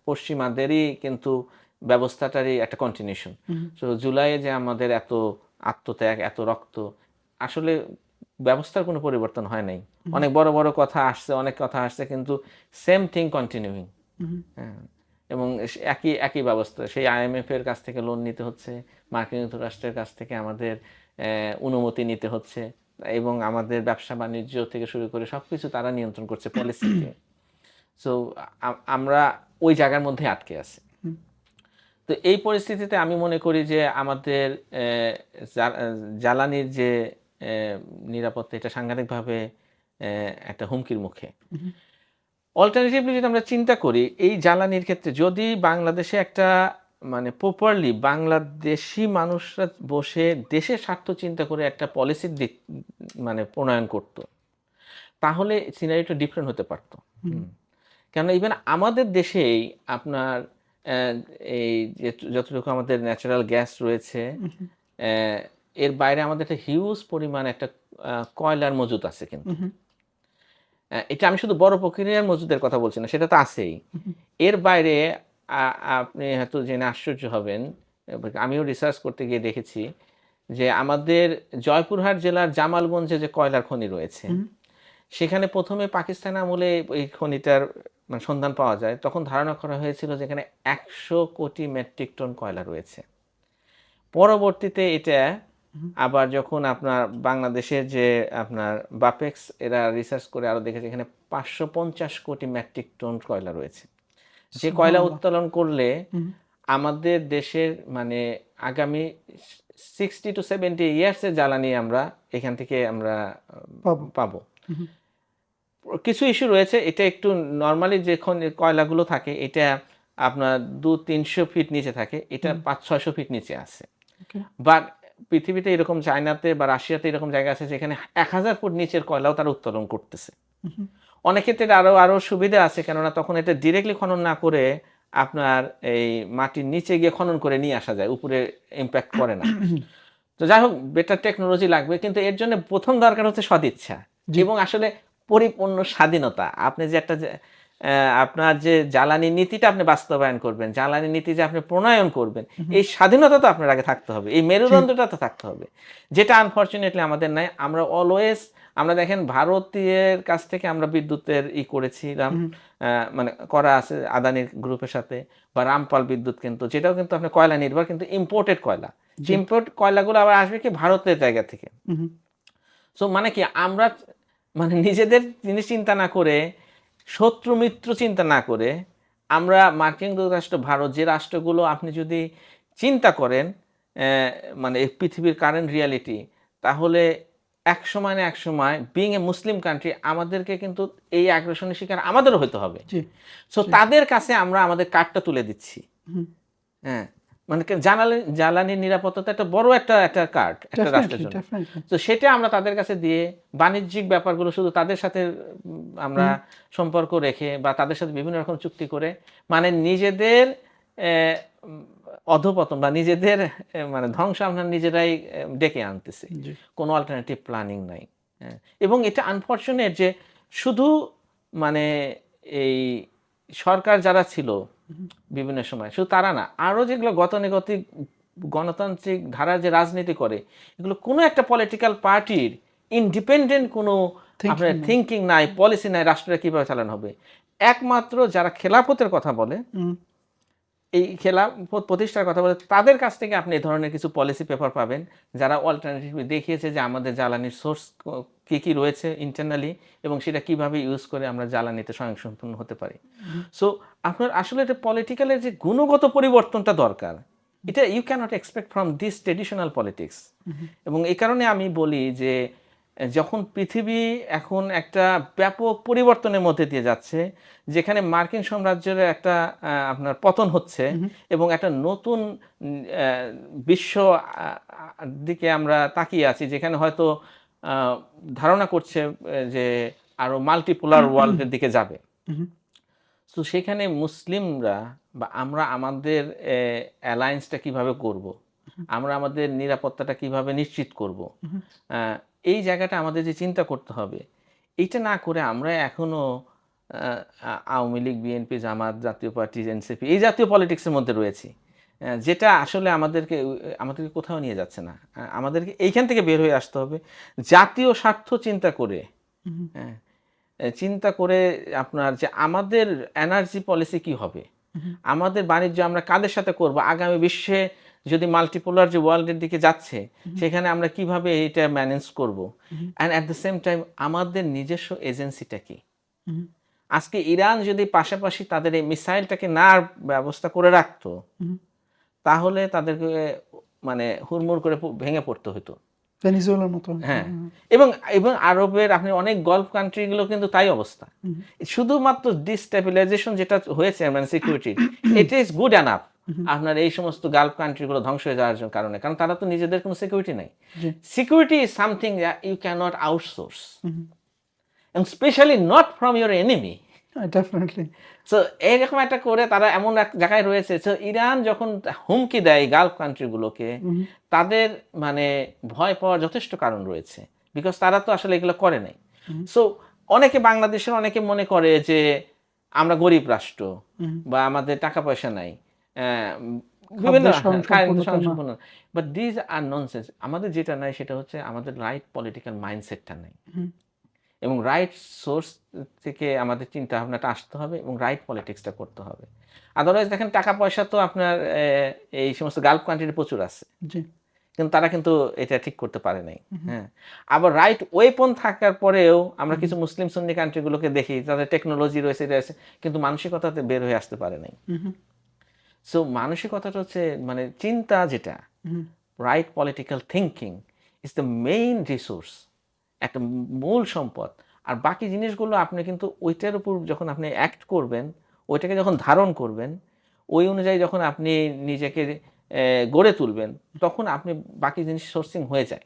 পশ্চিমাদেরই কিন্তু ব্যবস্থাটারই একটা কন্টিনিউশন। হুম, সো জুলাইয়ে যে আমাদের এত আত্মত্যাগ, এত রক্ত, আসলে ব্যবস্থার কোনো পরিবর্তন হয় নাই। হুম, অনেক বড়, বড় কথা আসছে, অনেক কথা আসছে কিন্তু সেম থিং কন্টিনিউইং। হুম, হ্যাঁ, এবং একই একই ব্যবস্থা। সেই IMF এর কাছ থেকে লোন নিতে হচ্ছে, মার্কিন যুক্তরাষ্ট্রের কাছ থেকে আমাদের অনুমতি নিতে হচ্ছে এবং আমাদের ব্যবসা-বাণিজ্য থেকে শুরু করে সবকিছু তারা নিয়ন্ত্রণ করছে পলিসিতে। সো আমরা ওই জায়গার মধ্যে আটকে আছি। হুম, তো এই পরিস্থিতিতে আমি মনে করি যে আমাদের জা জ্বালানির যে অ্যা নিরাপত্তা, এটা সাংঘাতিকভাবে একটা হুমকির মুখে। হুম, অল্টারনেটিভলি যদি আমরা চিন্তা করি, এই জ্বালানির ক্ষেত্রে যদি বাংলাদেশে একটা মানে প্রপারলি বাংলাদেশী মানুষরা বসে দেশের স্বার্থ চিন্তা করে একটা পলিসির দিক মানে প্রণয়ন করত, তাহলে সিনারিটা ডিফারেন্ট হতে পারত। হুম, হুম। কেন ইভেন আমাদের দেশেই আপনার অ্যা এই যে যতটুকু আমাদের ন্যাচারাল গ্যাস রয়েছে, হুম, অ্যা এর বাইরে আমাদের একটা হিউজ পরিমাণ একটা কয়লার মজুত আছে কিন্তু। হুম, এটা আমি শুধু বড় প্রক্রিয়ার মজুদের কথা বলছি না, সেটা তো আছেই। হুম, এর বাইরে আ আপনি হয়তো জেনে আশ্চর্য হবেন, আমিও রিসার্চ করতে গিয়ে দেখেছি যে আমাদের জয়পুরহাট জেলার জামালগঞ্জে যে কয়লার খনি রয়েছে, হুম, সেখানে ১ম এ পাকিস্তান আমলে এই খনিটার মানে সন্ধান পাওয়া যায়। তখন ধারণা করা হয়েছিল যে এখানে ১০০ কোটি মেট্রিক টন কয়লা রয়েছে। পরবর্তীতে এটা হুম, আবার যখন আপনার বাংলাদেশের যে আপনার বাপেক্স এরা রিসার্চ করে আরো দেখেছে এখানে ৫৫০ কোটি মেট্রিক টন কয়লা রয়েছে। যে কয়লা সুবহানাল্লাহ। উত্তোলন করলে হুম, আমাদের দেশের মানে আগামী 60 to 70 ইয়ার্স এর জ্বালানি আমরা এখান থেকে আমরা পাবো। পাবো। হুম, কিছু ইস্যু রয়েছে। এটা একটু নরমালি যে কয়লাগুলো থাকে এটা আপনার ২০০-৩০০ ফিট নিচে থাকে। এটা হুম, ৫০০-৬০০ ফিট নিচে আছে। ওকে। বাট পৃথিবীতে এরকম চায়নাতে বা রাশিয়াতে এরকম জায়গা আছে যেখানে ১০০০ ফুট নিচের কয়লাও তারা উত্তোলন করতেছে। হুম, অনেক ক্ষেত্রে এটা আরো সুবিধা আছে, কেননা তখন এটা ডিরেক্টলি খনন না করে আপনার এই মাটির নিচে গিয়ে খনন করে নিয়ে আসা যায়। উপরে ইমপ্যাক্ট পড়ে না। হুম, তো যাই হোক, বেটার টেকনোলজি লাগবে। কিন্তু এর জন্য ১ম দরকার হচ্ছে সদিচ্ছা জি, এবং আসলে পরিপূর্ণ স্বাধীনতা। আপনি যে একটা যে আপনার যে জ্বালানি নীতিটা আপনি বাস্তবায়ন করবেন, জ্বালানি নীতি যে আপনি প্রণয়ন করবেন, হুম, এই স্বাধীনতা তো আপনার আগে থাকতে হবে। এই জি, মেরুদণ্ডটা তো থাকতে হবে। যেটা আনফরচুনেটলি আমাদের নাই। আমরা অলওয়েজ আমরা দেখেন ভারতীয়ের কাছ থেকে আমরা বিদ্যুতের করেছিলাম, হুম, মানে করা আছে আদানির গ্রুপের সাথে, বা রামপাল বিদ্যুৎ কিন্তু যেটাও কিন্তু আপনার কয়লা নির্ভর কিন্তু ইম্পোর্টেড কয়লা। জি, ইম্পোর্ট কয়লাগুলো আবার আসবে কি ভারতের জায়গা থেকে। হুম, সো মানে কি আমরা মানে নিজেদের জিনিস চিন্তা না করে, শত্রু মিত্র চিন্তা না করে, আমরা মার্কিন যুক্তরাষ্ট্র, ভারত যে রাষ্ট্রগুলো আপনি যদি চিন্তা করেন মানে এই পৃথিবীর কারেন্ট রিয়ালিটি, তাহলে একসময় না একসময় বিইং এ মুসলিম কান্ট্রি আমাদেরকে কিন্তু এই আগ্রাসনের শিকার আমাদেরও হইতে হবে। জি, সো জি, তাদের কাছে আমরা আমাদের কার্ডটা তুলে দিচ্ছি। হুম, হ্যাঁ, মানে জ্বালানির নিরাপত্তা তো একটা বড় একটা কার্ড একটা রাষ্ট্রের ডেফিনিটলি, জন্য। ডেফিনিটলি। তো সেটা আমরা তাদের কাছে দিয়ে বাণিজ্যিক ব্যাপারগুলো শুধু তাদের সাথে আমরা হুম, সম্পর্ক রেখে বা তাদের সাথে বিভিন্ন রকম চুক্তি করে মানে নিজেদের অ্যা উম অধঃপতন বা নিজেদের মানে ধ্বংস আমরা নিজেরাই ডেকে আনতেছি। জি, কোনো অল্টারনেটিভ প্ল্যানিং নাই। হ্যাঁ? এবং এটা আনফরচুনেট যে শুধু মানে এই সরকার যারা ছিল বিভিন্ন সময়। শুধু তারা না, আরো যেগুলো গতানুগতিক গণতান্ত্রিক ধারার যে রাজনীতি করে, এগুলো কোনো একটা পলিটিক্যাল পার্টির ইন্ডিপেন্ডেন্ট কোনো থিংকিং আপনার নাই। থিংকিং নাই, পলিসি নাই, রাষ্ট্রটা কিভাবে চালানো হবে। একমাত্র যারা খেলাফতের কথা বলে, হুম, এই খেলাফত প্রতিষ্ঠার কথা বলে, তাদের কাছ থেকে আপনি এই ধরনের কিছু পলিসি পেপার পাবেন, যারা অল্টারনেটিভ দেখিয়েছে যে আমাদের জ্বালানির সোর্স কি কি রয়েছে ইন্টারনালি, এবং সেটা কিভাবে ইউজ করে আমরা জ্বালানিতে স্বয়ংসম্পূর্ণ হতে পারি। সো আপনার আসলে এটা পলিটিক্যালের যে গুণগত পরিবর্তনটা দরকার, এটা you can't expect from this traditional politics. এবং এই কারণে আমি বলি যে যখন পৃথিবী এখন একটা ব্যাপক পরিবর্তনের মধ্যে দিয়ে যাচ্ছে, যেখানে মার্কিন সাম্রাজ্যের একটা আপনার পতন হচ্ছে, এবং একটা নতুন বিশ্ব দিকে আমরা তাকিয়ে আছি, যেখানে হয়তো ধারণা করছে যে আরো মাল্টিপোলার ওয়ার্ল্ডের দিকে যাবে। তো সেখানে মুসলিমরা বা আমরা আমাদের অ্যালায়েন্সটা কিভাবে করব, আমরা আমাদের নিরাপত্তাটা কিভাবে নিশ্চিত করব, এই জায়গাটা আমাদের যে চিন্তা করতে হবে, এইটা না করে আমরা এখনো আওয়ামী লীগ, বিএনপি, জামাত, জাতীয় পার্টি, এনসিপি এই জাতীয় পলিটিক্সের মধ্যে রয়েছি, যেটা আসলে আমাদেরকে কোথাও নিয়ে যাচ্ছে না। আমাদেরকে এইখান থেকে বের হয়ে আসতে হবে, জাতীয় স্বার্থ চিন্তা করে। হ্যাঁ, চিন্তা করে আপনার যে আমাদের এনার্জি পলিসি কি হবে, আমাদের বাণিজ্য আমরা কাদের সাথে করব, আগামী বিশ্বে যদি মাল্টিপোলার যে ওয়ার্ল্ডের দিকে যাচ্ছে, সেখানে আমরা কিভাবে এটা ম্যানেজ করব, and at the same time আমাদের নিজস্ব এজেন্সিটা কি। আজকে ইরান যদি পাশাপাশি তাদের এই মিসাইলটাকে না ব্যবস্থা করে রাখতো, তাহলে তাদেরকে মানে হুড়মুড় করে ভেঙে পড়তে হতো। ভেনিজুয়েলার মতো। হ্যাঁ, এবং এবং আরবের আপনি অনেক গলফ কান্ট্রিগুলো কিন্তু তাই অবস্থা। শুধুমাত্র ডিস্টেবিলাইজেশন যেটা হয়েছে মানে security, it is good enough আপনার এই সমস্ত গালফ কান্ট্রিগুলো ধ্বংস হয়ে যাওয়ার কারণে, কারণ তারা তো নিজেদের কোনো সিকিউরিটি নাই। Security is something you can't outsource, এবং specially not from your enemy. Definitely. So এইরকম একটা করে তারা এমন এক জায়গায় রয়েছে। সো ইরান যখন হুমকি দেয় গালফ কান্ট্রিগুলোকে, তাদের মানে ভয় পাওয়ার যথেষ্ট কারণ রয়েছে, বিকজ তারা তো আসলে এগুলো করে নাই। সো বাংলাদেশের অনেকে মনে করে যে আমরা গরিব রাষ্ট্র, বা আমাদের টাকা পয়সা নাই, বিভিন্ন স্বয়ংসম্পূর্ণ, বাট দিজ আর ননসেন্স। আমাদের যেটা নাই সেটা হচ্ছে আমাদের রাইট পলিটিক্যাল মাইন্ডসেটটা নাই, এবং রাইট সোর্স থেকে আমাদের চিন্তা ভাবনাটা আসতে হবে, এবং রাইট পলিটিক্সটা করতে হবে। আদারওয়াইজ দেখেন টাকা পয়সা তো আপনার এই সমস্ত গালফ কান্ট্রিতে প্রচুর আছে, কিন্তু তারা কিন্তু এটা ঠিক করতে পারে নাই। হ্যাঁ, আবার রাইট ওয়েপন থাকার পরেও আমরা কিছু মুসলিম সুন্নি কান্ট্রিগুলোকে দেখি, তাদের টেকনোলজি রয়েছে, কিন্তু মানসিকতাতে বের হয়ে আসতে পারে নাই। সো মানসিকতাটা হচ্ছে মানে চিন্তা, যেটা right political thinking is the main resource, একটা মূল সম্পদ। আর বাকি জিনিসগুলো আপনি কিন্তু ওইটার উপর যখন আপনি অ্যাক্ট করবেন, ওইটাকে যখন ধারণ করবেন, ওই অনুযায়ী যখন আপনি নিজেকে গড়ে তুলবেন, তখন আপনি বাকি জিনিস সোর্সিং হয়ে যায়।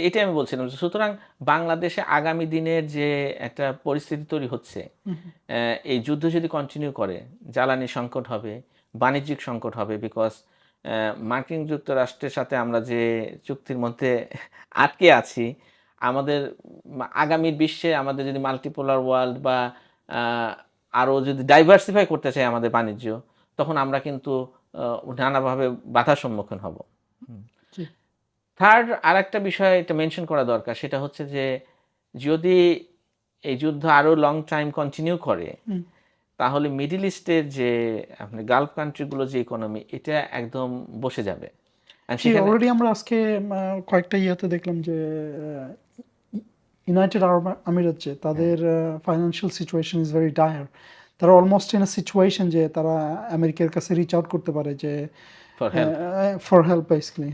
এটাই আমি বলছিলাম। সুতরাং বাংলাদেশে আগামী দিনের যে একটা পরিস্থিতি তৈরি হচ্ছে, এই যুদ্ধ যদি কন্টিনিউ করে, জ্বালানি সংকট হবে, বাণিজ্যিক সংকট হবে, বিকজ মার্কিন যুক্তরাষ্ট্রের সাথে আমরা যে চুক্তির মধ্যে আটকে আছি, আমাদের আগামী বিশ্বে আমাদের যদি মাল্টিপোলার ওয়ার্ল্ড বা আরও যদি ডাইভার্সিফাই করতে চাই আমাদের বাণিজ্য, তখন আমরা কিন্তু নানাভাবে বাধার সম্মুখীন হব। থার্ড আর একটা বিষয় এটা মেনশন করা দরকার, সেটা হচ্ছে যে যদি এই যুদ্ধ আরও লং টাইম কন্টিনিউ করে, তাহলে মিডল ইস্টের যে আপনি গালফ কান্ট্রিগুলো যে ইকোনমি, এটা একদম বসে যাবে। অলরেডি আমরা আজকে কয়েকটা ইয়েতে দেখলাম যে ইউনাইটেড আরব আমিরাত, যে তাদের financial situation is very dire. তারা অলমোস্ট ইন আ সিচুয়েশন যে তারা আমেরিকার কাছে রিচ আউট করতে পারে যে ফর হেল্প বেসিক্যালি।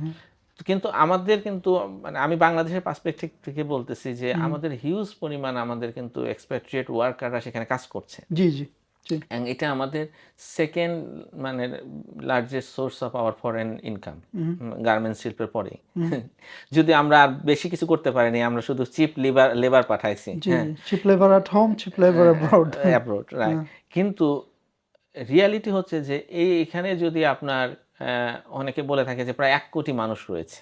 কিন্তু আমাদের কিন্তু মানে আমি বাংলাদেশের পার্সপেক্টিভ থেকে বলতেছি যে আমাদের হিউজ পরিমাণ আমাদের কিন্তু এক্সপ্যাট্রিয়েট ওয়ার্কাররা সেখানে কাজ করছে। জি জি, এটা আমাদের সেকেন্ড মানে largest source of our foreign income, garments শিল্পের পরে। যদি আমরা আর বেশি কিছু করতে পারিনি, আমরা শুধু চিপ লেবার পাঠাইছি, cheap labour at home, cheap labour abroad, right. কিন্তু রিয়ালিটি হচ্ছে যে এখানে যদি আপনার অনেকে বলে থাকে যে প্রায় 1 কোটি মানুষ রয়েছে,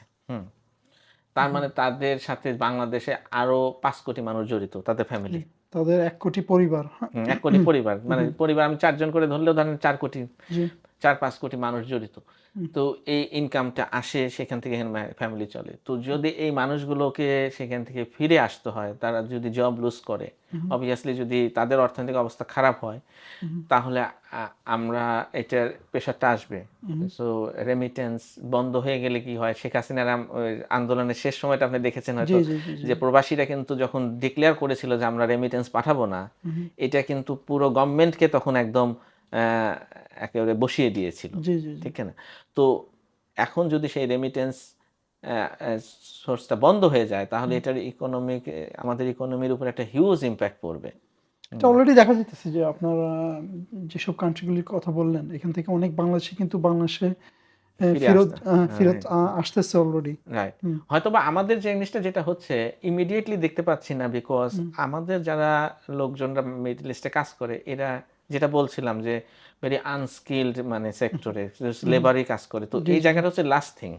তার মানে তাদের সাথে বাংলাদেশে আরো 5 কোটি মানুষ জড়িত, তাদের ফ্যামিলি। তাদের 1 কোটি পরিবার। 1 কোটি পরিবার, মানে পরিবার আমি 4 জন করে ধরলেও ধরেন 4 কোটি, জি। 4-5 কোটি মানুষ জড়িত। তো এই ইনকামটা আসে সেখান থেকে ফ্যামিলি চলে। তো যদি এই মানুষগুলোকে সেখান থেকে ফিরে আসতে হয়, তারা যদি জব লুজ করে, অবভিয়াসলি যদি তাদের অর্থনৈতিক অবস্থা খারাপ হয়, তাহলে আমরা এটার প্রেশারটা আসবে। সো রেমিটেন্স বন্ধ হয়ে গেলে কি হয়, শেখ হাসিনার আন্দোলনের শেষ সময়টা আপনি দেখেছেন জি, হয়তো, জি, জি, জি। যে প্রবাসীরা কিন্তু যখন ডিক্লেয়ার করেছিল যে আমরা রেমিটেন্স পাঠাবো না, এটা কিন্তু পুরো গভর্নমেন্টকে তখন একদম একেবারে বসিয়ে দিয়েছিল, জি, জি, জি। ঠিক না? তো এখন যদি সেই রেমিটেন্স সোর্সটা বন্ধ হয়ে যায়, তাহলে এটার আমাদের ইকোনমির উপর একটা হিউজ ইম্প্যাক্ট পড়বে। এটা অলরেডি দেখা যাইতেছে যে আপনারা যেসব কান্ট্রিগুলির কথা বললেন, এখান থেকে অনেক বাংলাদেশী কিন্তু বাংলাদেশে ফিরে ফেরত আসতে ফেরত আসতেছে অলরেডি। রাইট। হয়তোবা আমাদের যে জিনিসটা যেটা হচ্ছে ইমিডিয়েটলি দেখতে পাচ্ছি না, বিকজ আমাদের যারা লোকজনরা মিডল ইস্টে কাজ করে, এরা যেটা বলছিলাম যে ভেরি আনস্কিলড মানে সেক্টরে লেবারই কাজ করে। তো এই জায়গাটা হচ্ছে লাস্ট থিং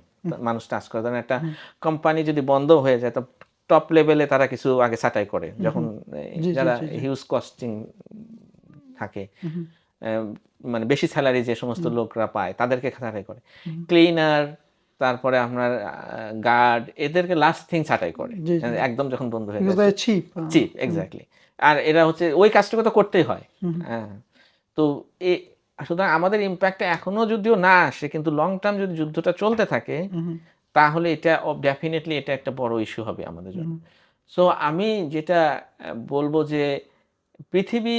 মানুষ টাচ করে। ধরেন একটা কোম্পানি যদি বন্ধ হয়ে যায়, তো টপ লেভেলে তারা কিছু আগে ছাঁটাই করে, যখন জি, জি, যারা জি, জি। হিউজ কস্টিং থাকে, মানে বেশি স্যালারি যে সমস্ত লোকরা পায় তাদেরকে ছাঁটাই করে। ক্লিনার, তারপরে আপনার গার্ড, এদেরকে লাস্ট থিং ছাঁটাই করে জি, জি। একদম যখন বন্ধ হয়ে বিকজ যায়। They cheap. Cheap, exactly. আর এরা হচ্ছে ওই কাজটুকু তো করতেই হয়। হ্যাঁ, তো সুতরাং আমাদের ইম্প্যাক্টটা এখনো যদিও না আসে, কিন্তু লং টার্ম যদি যুদ্ধটা চলতে থাকে, তাহলে এটা ডেফিনেটলি এটা একটা বড় ইস্যু হবে আমাদের জন্য। সো আমি যেটা বলবো যে পৃথিবী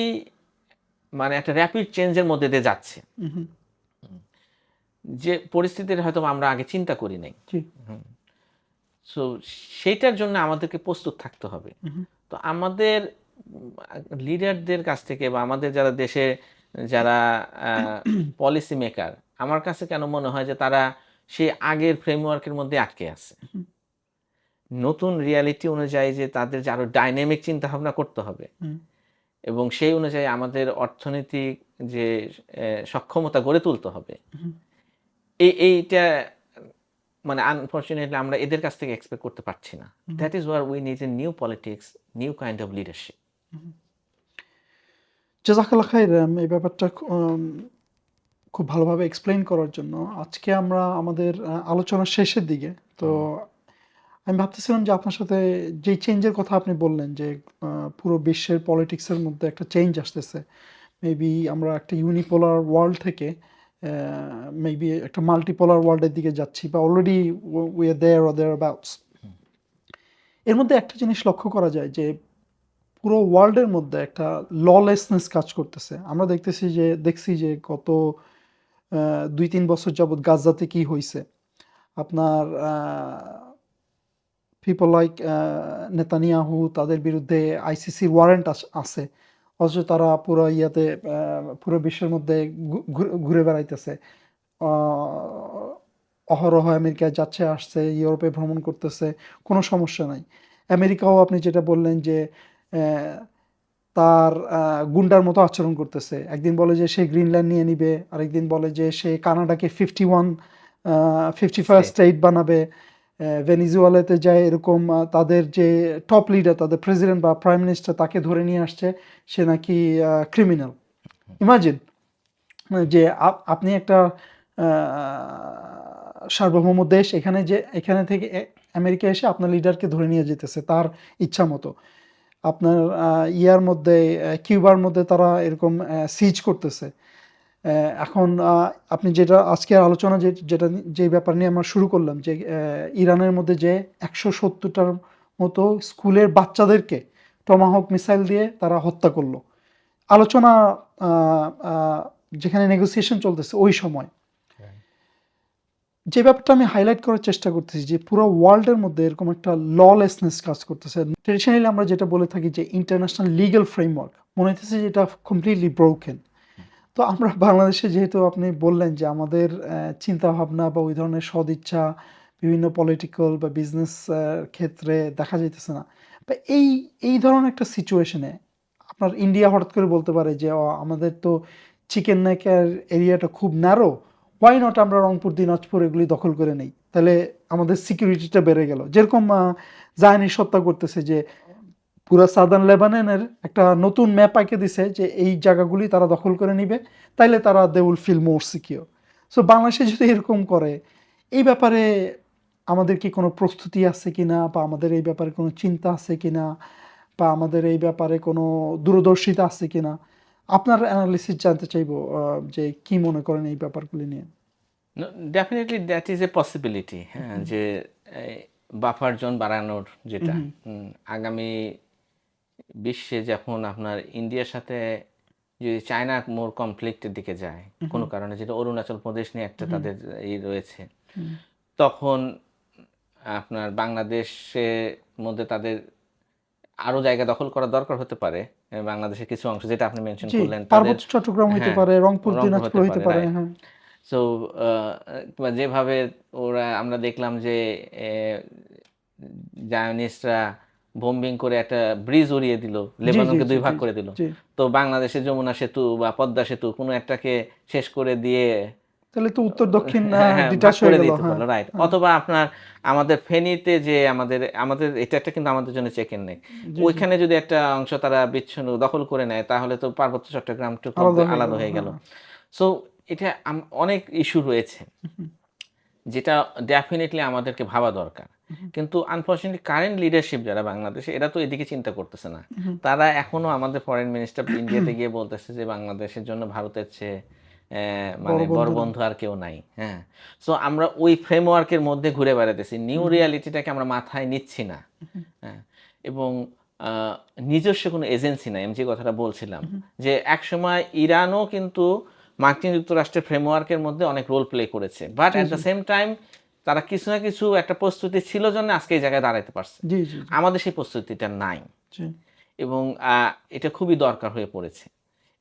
মানে একটা র্যাপিড চেঞ্জের মধ্যে দিয়ে যাচ্ছে, যে পরিস্থিতির হয়তো আমরা আগে চিন্তা করি নাই। জি। সো সেইটার জন্য আমাদেরকে প্রস্তুত থাকতে হবে। তো আমাদের লিডারদের কাছ থেকে বা আমাদের যারা দেশে যারা পলিসি মেকার, আমার কাছে কেন মনে হয় যে তারা সেই আগের ফ্রেমওয়ার্কের মধ্যে আটকে আছে। নতুন রিয়ালিটি অনুযায়ী যে তাদের যে আরো ডাইনামিক চিন্তা ভাবনা করতে হবে, এবং সেই অনুযায়ী আমাদের অর্থনৈতিক যে সক্ষমতা গড়ে তুলতে হবে, এইটা মানে আনফরচুনেটলি আমরা এদের কাছ থেকে এক্সপেক্ট করতে পারছি না। That is war we need a new politics, new kind of leadership. জাযাকাল্লাহ খাইর এই ব্যাপারটা খুব ভালোভাবে এক্সপ্লেইন করার জন্য। আজকে আমরা আমাদের আলোচনার শেষের দিকে। তো আমি ভাবতেছিলাম যে আপনার সাথে যেই চেঞ্জের কথা আপনি বললেন যে পুরো বিশ্বের পলিটিক্সের মধ্যে একটা চেঞ্জ আসতেছে। মেবি আমরা একটা ইউনিপোলার ওয়ার্ল্ড থেকে মেবি একটা মাল্টিপোলার ওয়ার্ল্ডের দিকে যাচ্ছি, বা already we are there or thereabouts. এর মধ্যে একটা জিনিস লক্ষ্য করা যায় যে পুরো ওয়ার্ল্ডের মধ্যে একটা ললেসনেস কাজ করতেছে। আমরা দেখছি যে গত 2-3 বছর যাবৎ গাজাতে কি হইছে। আপনার পিপল লাইক নেতানিয়াহু, তাদের বিরুদ্ধে আইসিসির ওয়ারেন্ট আছে, অথচ তারা পুরো পুরো বিশ্বের মধ্যে ঘুরে বেড়াইতেছে। অহরহ আমেরিকায় যাচ্ছে আসছে, ইউরোপে ভ্রমণ করতেছে, কোনো সমস্যা নাই। আমেরিকাও আপনি যেটা বললেন যে তার গুন্ডার মতো আচরণ করতেছে। একদিন বলে যে সে গ্রিনল্যান্ড নিয়ে নিবে, আরেকদিন বলে যে সে কানাডাকে 51 স্টেট বানাবে। ভেনিজুয়েলাতে যায় এরকম তাদের যে টপ লিডার, তাদের প্রেসিডেন্ট বা প্রাইম মিনিস্টার, তাকে ধরে নিয়ে আসছে, সে নাকি ক্রিমিনাল। ইমাজিন যে আপনি একটা সার্বভৌম দেশ, এখানে থেকে আমেরিকা এসে আপনার লিডারকে ধরে নিয়ে যেতেছে তার ইচ্ছা মতো। আপনার ইয়ার মধ্যে কিউবার মধ্যে তারা এরকম সিজ করতেছে। এখন আপনি যেটা আজকের আলোচনা যে ব্যাপার নিয়ে আমরা শুরু করলাম, যে ইরানের মধ্যে যে 170টার মতো স্কুলের বাচ্চাদেরকে টমাহক মিসাইল দিয়ে তারা হত্যা করলো। আলোচনা যেখানে নেগোসিয়েশন চলতেছে ওই সময় যে ব্যাপারটা আমি হাইলাইট করার চেষ্টা করতেছি, যে পুরো ওয়ার্ল্ডের মধ্যে এরকম একটা ললেসনেস কাজ করতেছে। ট্রেডিশনালি আমরা যেটা বলে থাকি যে ইন্টারন্যাশনাল লিগ্যাল ফ্রেমওয়ার্ক, মনে হচ্ছে যে এটা কমপ্লিটলি ব্রোকেন। তো আমরা বাংলাদেশে, যেহেতু আপনি বললেন যে আমাদের চিন্তাভাবনা বা ওই ধরনের সদিচ্ছা বিভিন্ন পলিটিক্যাল বা বিজনেস ক্ষেত্রে দেখা যাইতেছে না, বা এই ধরনের একটা সিচুয়েশনে আপনার ইন্ডিয়া হঠাৎ করে বলতে পারে যে আমাদের তো চিকেন নেকের এরিয়াটা খুব ন্যারো, হোয়াই নট আমরা রংপুর, দিনাজপুর এগুলি দখল করে নেই, তাহলে আমাদের সিকিউরিটিটা বেড়ে গেল। যেরকম জায়নিস হত্যা করতেছে, যে পুরা সাদার্ন লেবাননের একটা নতুন ম্যাপ আঁকে দিছে যে এই জায়গাগুলি তারা দখল করে নিবে, তাইলে তারা they will feel more secure. So বাংলাদেশে যদি এরকম করে, এই ব্যাপারে আমাদের কি কোনো প্রস্তুতি আছে কিনা, বা আমাদের এই ব্যাপারে কোনো চিন্তা আছে কিনা, বা আমাদের এই ব্যাপারে কোনো দূরদর্শিতা আছে কিনা, আপনার অ্যানালিসিস জানতে চাইবো, যে কি মনে করেন এই ব্যাপারগুলি নিয়ে। Definitely that is a possibility, হ্যাঁ, যে বাফার জোন বাড়ানোর যেটা আগামী বিশ্বে যখন আপনার ইন্ডিয়ার সাথে যদি চায়না মোর কনফ্লিক্টের দিকে যায় কোনো কারণে, যেটা অরুণাচল প্রদেশ নিয়ে একটা তাদের রয়েছে, তখন আপনার বাংলাদেশের মধ্যে তাদের আরো জায়গা দখল করা দরকার হতে পারে। বাংলাদেশের কিছু অংশ যেটা আপনি মেনশন জি, করলেন, তাদের পার্বত্য চট্টগ্রাম হইতে হ্যাঁ পারে, রংপুর রংপুর দিনাজপুর হতে হইতে পারে, পারে, রাইট। হ্যাঁ। সো যেভাবে ওরা আমরা দেখলাম যে জায়নিস্টরা বোম্বিং করে একটা ব্রিজ উড়িয়ে দিল, জি জি লেবাননকে জি দুই ভাগ জি করে দিল। জি। তো বাংলাদেশে যমুনা সেতু বা পদ্মা সেতু কোনো একটাকে শেষ করে দিয়ে তাহলে তো উত্তর দক্ষিণ হ্যাঁ ভাগ ডিটাচ হয়ে করে গেল, দিতে হ্যাঁ। পারলো, রাইট। হ্যাঁ, অথবা আপনার আমাদের ফেনীতে যে আমাদের আমাদের এটা একটা কিন্তু আমাদের জন্য চেকেন নেই, জি জি, ওইখানে যদি একটা অংশ তারা বিচ্ছিন্ন দখল করে নেয়, তাহলে তো পার্বত্য চট্টগ্রামটুকু আলাদা হয়ে আলাদা গেল, হয়ে গেল। হ্যাঁ। সো এটা অনেক ইস্যু রয়েছে যেটা ডেফিনেটলি আমাদেরকে ভাবা দরকার। কিন্তু আনফরচুনেটলি কারেন্ট লিডারশিপ যারা বাংলাদেশে, এরা তো এদিকে চিন্তা করতেছে না। তারা এখনো আমাদের ফরেন মিনিস্টার ইন্ডিয়াতে গিয়ে বলতেছে যে বাংলাদেশের জন্য ভারতের চেয়ে মানে বড় বড় বন্ধু নাই। বন্ধু আর কেউ নাই, হ্যাঁ। সো আমরা ওই ফ্রেমওয়ার্কের মধ্যে ঘুরে বেড়াতেছি, নিউ রিয়ালিটিটাকে আমরা মাথায় নিচ্ছি না, হ্যাঁ। এবং নিজস্ব কোনো এজেন্সি নাই, আমি যে কথাটা বলছিলাম যে একসময় ইরানও কিন্তু মার্কিন যুক্তরাষ্ট্রের ফ্রেমওয়ার্কের মধ্যে অনেক রোল প্লে করেছে, but G at G the same time তারা কিছু না কিছু একটা প্রস্তুতি ছিল জন্য আজকে এই জায়গায় দাঁড়াতে পারছে। জি জি জি আমাদের সেই প্রস্তুতিটা নাই, জি। এবং এটা খুবই দরকার হয়ে পড়েছে,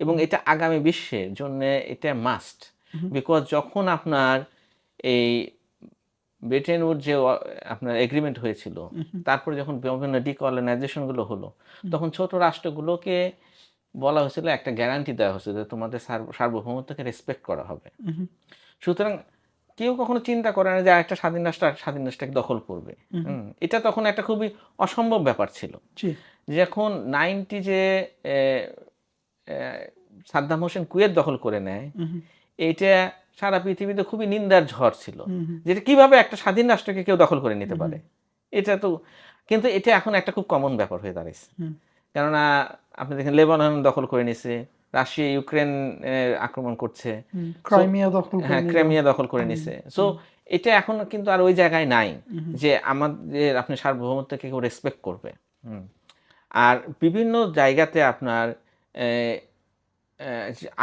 এবং এটা আগামী বিশ্বের জন্য এটা মাস্ট। বিকজ যখন আপনার এই ব্রিটেন উড যে আপনার এগ্রিমেন্ট হয়েছিল, তারপরে যখন বিভিন্ন ডিকলোনাইজেশনগুলো হলো, তখন ছোট রাষ্ট্রগুলোকে বলা হয়েছিল, একটা গ্যারান্টি দেওয়া হয়েছিল যে তোমাদের সার্বভৌমত্বকে রেসপেক্ট করা হবে। সুতরাং কেউ কখনো চিন্তা করে না যে আরেকটা স্বাধীন রাষ্ট্র স্বাধীন রাষ্ট্রকে দখল করবে। এটা তখন একটা খুবই অসম্ভব ব্যাপার ছিল। জি যখন 90 যে সাদ্দাম হোসেন কুয়েত দখল করে নেয়, এইটা সারা পৃথিবীতে খুবই নিন্দার ঝড় ছিল, যেটা কিভাবে একটা স্বাধীন রাষ্ট্রকে কেউ দখল করে নিতে পারে। এটা তো, কিন্তু এটা এখন একটা খুব কমন ব্যাপার হয়ে দাঁড়িয়েছে। কেননা আপনি দেখেন লেবানন দখল করে নিছে, রাশিয়া ইউক্রেন আক্রমণ করছে, ক্রাইমিয়া দখল করে হ্যাঁ নিল। ক্রিমিয়া দখল করে নিছে। সো এটা এখন কিন্তু আর ওই জায়গায় নাই যে আমাদের আপনি সার্বভৌমত্বকে কেউ রেসপেক্ট করবে। আর বিভিন্ন জায়গাতে আপনার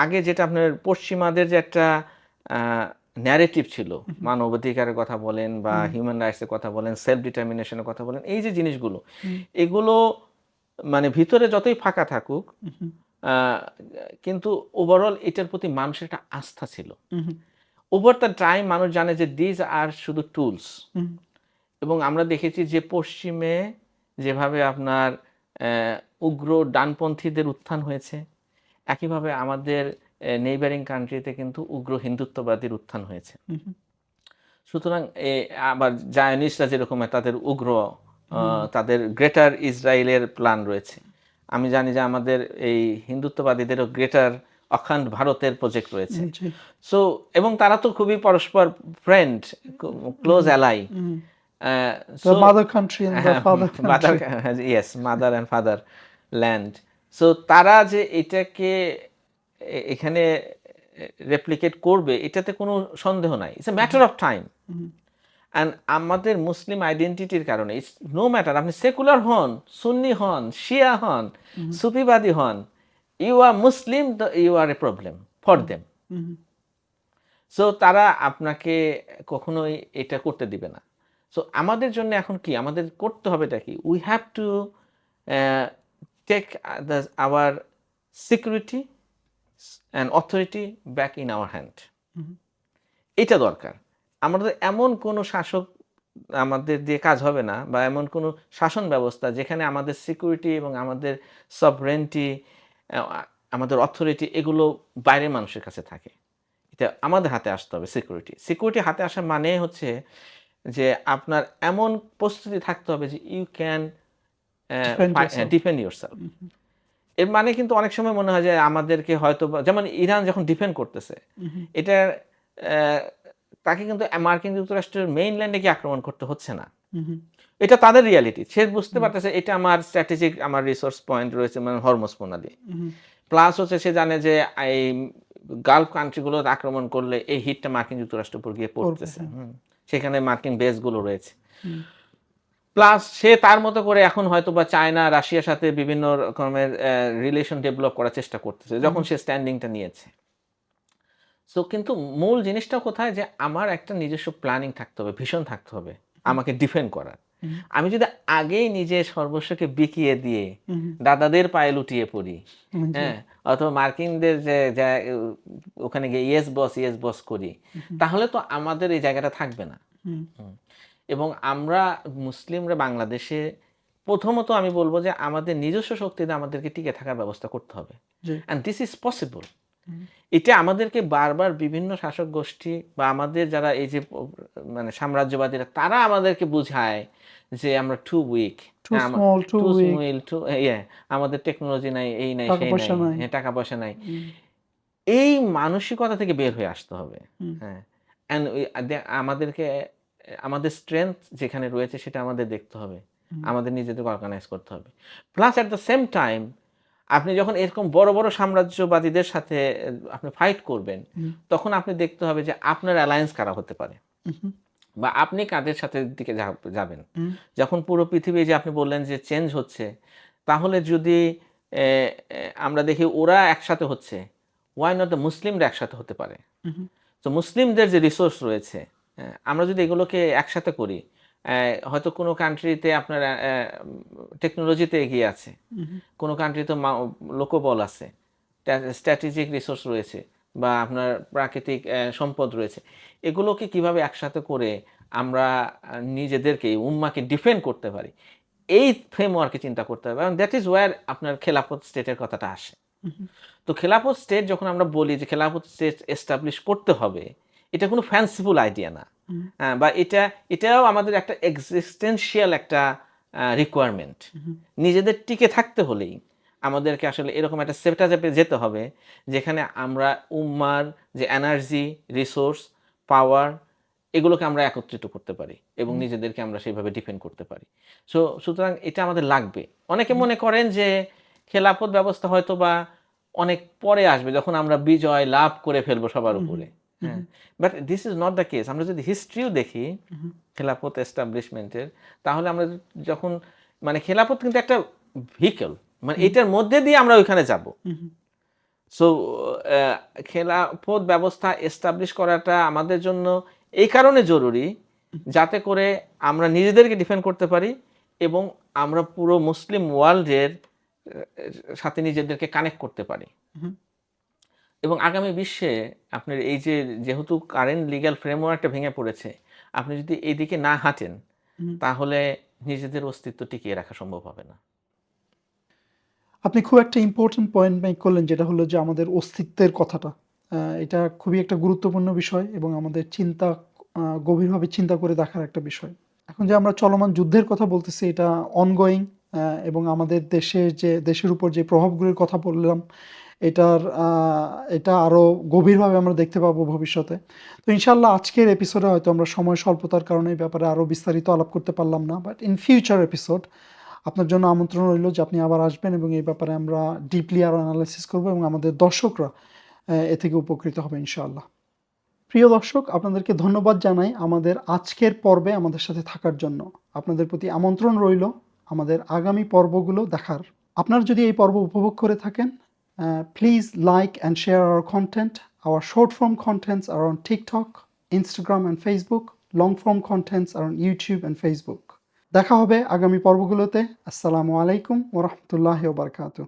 আগে যেটা আপনার পশ্চিমাদের যে একটা ন্যারেটিভ ছিল, মানবাধিকারের কথা বলেন বা হিউম্যান রাইটসের কথা বলেন, সেলফ ডিটারমিনেশনের কথা বলেন, এই যে জিনিসগুলো, এগুলো মানে ভিতরে যতই ফাঁকা থাকুক, কিন্তু ওভারঅল এটার প্রতি মানুষের একটা আস্থা ছিল। ওভার দ্য টাইম মানুষ জানে যে দিজ আর শুধু টুলস। এবং আমরা দেখেছি যে পশ্চিমে যেভাবে আপনার উগ্র ডানপন্থীদের উত্থান হয়েছে, একইভাবে আমাদের নেইবারিং কান্ট্রিতে কিন্তু উগ্র হিন্দুত্ববাদীর উত্থান হয়েছে। সুতরাং আবার জায়নিস্টরা যেরকম তাদের উগ্র তাদের গ্রেটার ইসরায়েলের প্ল্যান রয়েছে। আমি জানি যে আমাদের এই হিন্দুত্ববাদীদেরও গ্রেটার অখণ্ড ভারতের প্রজেক্ট রয়েছে। সো এবং তারা তো খুবই পরস্পর friend, close ally. The mother country and the father country. Yes, mother and father land. So তারা যে এটাকে এখানে রেপ্লিকেট করবে, এটাতে কোনো সন্দেহ নাই। It's a matter of time. And আমাদের মুসলিম আইডেন্টিটির কারণে ইটস নো ম্যাটার, আপনি সেকুলার হন, সুন্নি হন, শিয়া হন, সুফিবাদী হন, you are Muslim, you are a problem for them. So তারা আপনাকে কখনোই এটা করতে দিবে না। সো আমাদের জন্য এখন কি আমাদের করতে হবে, এটা কি, we have to take our security and authority back in our hand. এটা দরকার। আমাদের এমন কোনো শাসক আমাদের দিয়ে কাজ হবে না, বা এমন কোনো শাসন ব্যবস্থা যেখানে আমাদের সিকিউরিটি এবং আমাদের সভরেন্টি, আমাদের অথরিটি, এগুলো বাইরের মানুষের কাছে থাকে। এটা আমাদের হাতে আসতে হবে। সিকিউরিটি হাতে আসা মানে হচ্ছে যে আপনার এমন প্রস্তুতি থাকতে হবে যে you can Defend yourself. Defend yourself. হুম, এর মানে কিন্তু অনেক সময় মনে হয় যে আমাদেরকে হয়তো যেমন ইরান যখন ডিফেন্ড করতেছে, হুম, এটা তাকে কিন্তু মার্কিন যুক্তরাষ্ট্রের মেইনল্যান্ডে গিয়ে আক্রমণ করতে হচ্ছে না। হুম, এটা তাদের রিয়ালিটি। সে বুঝতে হুম, পারতেছে এটা আমার স্ট্র্যাটেজিক আমার রিসোর্স পয়েন্ট রয়েছে মানে হরমুজ প্রণালী। হুম, প্লাস হচ্ছে সে জানে যে এই গালফ কান্ট্রি গুলো আক্রমণ করলে এই হিটটা মার্কিন যুক্তরাষ্ট্রের উপর গিয়ে পড়বে, পড়তেছে। হ্যাঁ। সেখানে মার্কিন বেস গুলো রয়েছে। হুম, প্লাস সে তার মতো করে এখন হয়তোবা চায়না, রাশিয়ার সাথে বিভিন্ন রকমের রিলেশন ডেভেলপ করার চেষ্টা করতেছে হুম, যখন সে স্ট্যান্ডিংটা নিয়েছে। সো কিন্তু মূল জিনিসটা কোথায় যে আমার একটা নিজস্ব প্ল্যানিং থাকতে হবে, ভিশন থাকতে হবে হুম, আমাকে ডিফেন্ড করার। হুম, আমি যদি আগেই নিজে সর্বস্বকে বিকিয়ে দিয়ে হুম, দাদাদের পায়ে লুটিয়ে পড়ি, হুম, জি। হ্যাঁ? অথবা মার্কিনদের যে যা ওখানে গিয়ে ইয়েস বস করি, হুম, তাহলে তো আমাদের এই জায়গাটা থাকবে না। হুম, হুম। এবং আমরা মুসলিমরা বাংলাদেশে প্রথমত আমি বলব যে আমাদের নিজস্ব শক্তিতে আমাদেরকে টিকে থাকার ব্যবস্থা করতে হবে। জি। And this is possible. হুম, এটা আমাদেরকে বারবার বিভিন্ন শাসক গোষ্ঠী বা আমাদের যারা এই যে মানে সাম্রাজ্যবাদীরা তারা আমাদেরকে বুঝায় যে আমরা too weak, too small, too too weak, small, too ইয়ে আমাদের টেকনোলজি নাই, এই নাই, টাকা সেই নাই, পয়সা নাই। হ্যাঁ, টাকা পয়সা নাই। হুম, এই মানসিকতা থেকে বের হয়ে আসতে হবে। হুম, হ্যাঁ? অ্যান্ড আমাদেরকে আমাদের স্ট্রেংথ যেখানে রয়েছে সেটা আমাদের দেখতে হবে। হুম, আমাদের নিজেদেরকে অর্গানাইজ করতে হবে। Plus at the same time আপনি যখন এরকম বড়, বড় সাম্রাজ্যবাদীদের সাথে আপনি ফাইট করবেন, হুম, তখন আপনি দেখতে হবে যে আপনার অ্যালায়েন্স কারা হতে পারে হুম, বা আপনি কাদের সাথে দিকে যাবেন। হুম, যখন পুরো পৃথিবী যে আপনি বললেন যে চেঞ্জ হচ্ছে, তাহলে যদি এ এ আমরা দেখি ওরা একসাথে হচ্ছে, why not the মুসলিমরা একসাথে হতে পারে? হুম, তো মুসলিমদের যে রিসোর্স রয়েছে, আমরা যদি এগুলোকে একসাথে করি, হয়তো কোনো কান্ট্রিতে আপনার টেকনোলজিতে এগিয়ে আছে। হুম, কোনো কান্ট্রিতে লোকবল আছে, স্ট্র্যাটেজিক রিসোর্স রয়েছে বা আপনার প্রাকৃতিক সম্পদ রয়েছে। এগুলোকে কিভাবে একসাথে করে আমরা নিজেদেরকে উম্মাকে ডিফেন্ড করতে পারি। এই ফ্রেমওয়ার্কে চিন্তা করতে হবে। এবং দ্যাট ইজ ওয়্যার আপনার খেলাফত স্টেটের কথাটা আসে। হুম, তো খেলাফত স্টেট যখন আমরা বলি যে খেলাফত স্টেট এস্টাবলিশ করতে হবে, এটা কোনো ফ্যান্সিফুল আইডিয়া না। হুম, বা এটাও আমাদের একটা এক্সিস্টেনশিয়াল একটা রিকোয়ারমেন্ট। হুম, নিজেদের টিকে থাকতে হলেই আমাদেরকে আসলে এরকম একটা সেটআপে যেতে হবে, যেখানে আমরা উম্মার যে এনার্জি, রিসোর্স, পাওয়ার এগুলোকে আমরা একত্রিত করতে পারি এবং হুম, নিজেদেরকে আমরা সেভাবে ডিফেন্ড করতে পারি। সুতরাং এটা আমাদের লাগবে। অনেকে হুম, মনে করেন যে খেলাফত ব্যবস্থা হয়তোবা অনেক পরে আসবে যখন আমরা বিজয় লাভ করে ফেলবো সবার হুম, উপরে। হুম, হ্যাঁ? But this is not the case. আমরা যদি হিস্ট্রিও দেখি হুম, খেলাফত এস্টাবলিশমেন্টের, তাহলে আমরা যখন মানে খেলাফত কিন্তু একটা ভেহিকল। মানে হুম, এটার মধ্যে দিয়ে আমরা ওইখানে যাব। হুম, সো অ্যা খেলাফত ব্যবস্থা এস্টাবলিশ করাটা আমাদের জন্য এই কারণে জরুরি, যাতে করে আমরা নিজেদেরকে ডিফেন্ড করতে পারি এবং আমরা পুরো মুসলিম ওয়ার্ল্ডের সাথে নিজেদেরকে কানেক্ট করতে পারি। হুম, এবং আগামী বিশ্বে আপনার এই যে যেহেতু কারেন্ট লিগ্যাল ফ্রেমওয়ার্কটা ভেঙে পড়েছে, আপনি যদি এইদিকে না হাঁটেন, হুম। তাহলে নিজেদের অস্তিত্ব টিকিয়ে রাখা সম্ভব হবে না। আপনি খুব একটা ইম্পোর্টেন্ট পয়েন্ট মেক করলেন যেটা হলো যে আমাদের অস্তিত্বের কথাটা। এটা খুবই একটা গুরুত্বপূর্ণ বিষয় এবং আমাদের চিন্তা গভীরভাবে চিন্তা করে দেখার একটা বিষয়। এখন যে আমরা চলমান যুদ্ধের কথা বলতেছি এটা অনগোয়িং এবং আমাদের দেশের উপর যে প্রভাবগুলির কথা বললাম এটা আরো গভীরভাবে আমরা দেখতে পাবো ভবিষ্যতে। তো ইনশাআল্লাহ আজকের এপিসোডে হয়তো আমরা সময় স্বল্পতার কারণে এই ব্যাপারে আরো বিস্তারিত আলাপ করতে পারলাম না। বাট ইন ফিউচার এপিসোড আপনার জন্য আমন্ত্রণ রইল যে আপনি আবার আসবেন এবং এই ব্যাপারে আমরা ডিপলি আরো এনালাইসিস করব এবং আমাদের দর্শকরা এ থেকে উপকৃত হবে ইনশাআল্লাহ। প্রিয় দর্শক, আপনাদেরকে ধন্যবাদ জানাই আমাদের আজকের পর্বে আমাদের সাথে থাকার জন্য। আপনাদের প্রতি আমন্ত্রণ রইল আমাদের আগামী পর্বগুলো দেখার। আপনারা যদি এই পর্ব উপভোগ করে থাকেন, please like and share our content. Our short form contents are on TikTok, Instagram and Facebook. Long form contents are on YouTube and Facebook. দেখা হবে আগামী পর্বগুলোতে। আসসালামু আলাইকুম ওয়া রাহমাতুল্লাহি ওয়া বারাকাতুহু।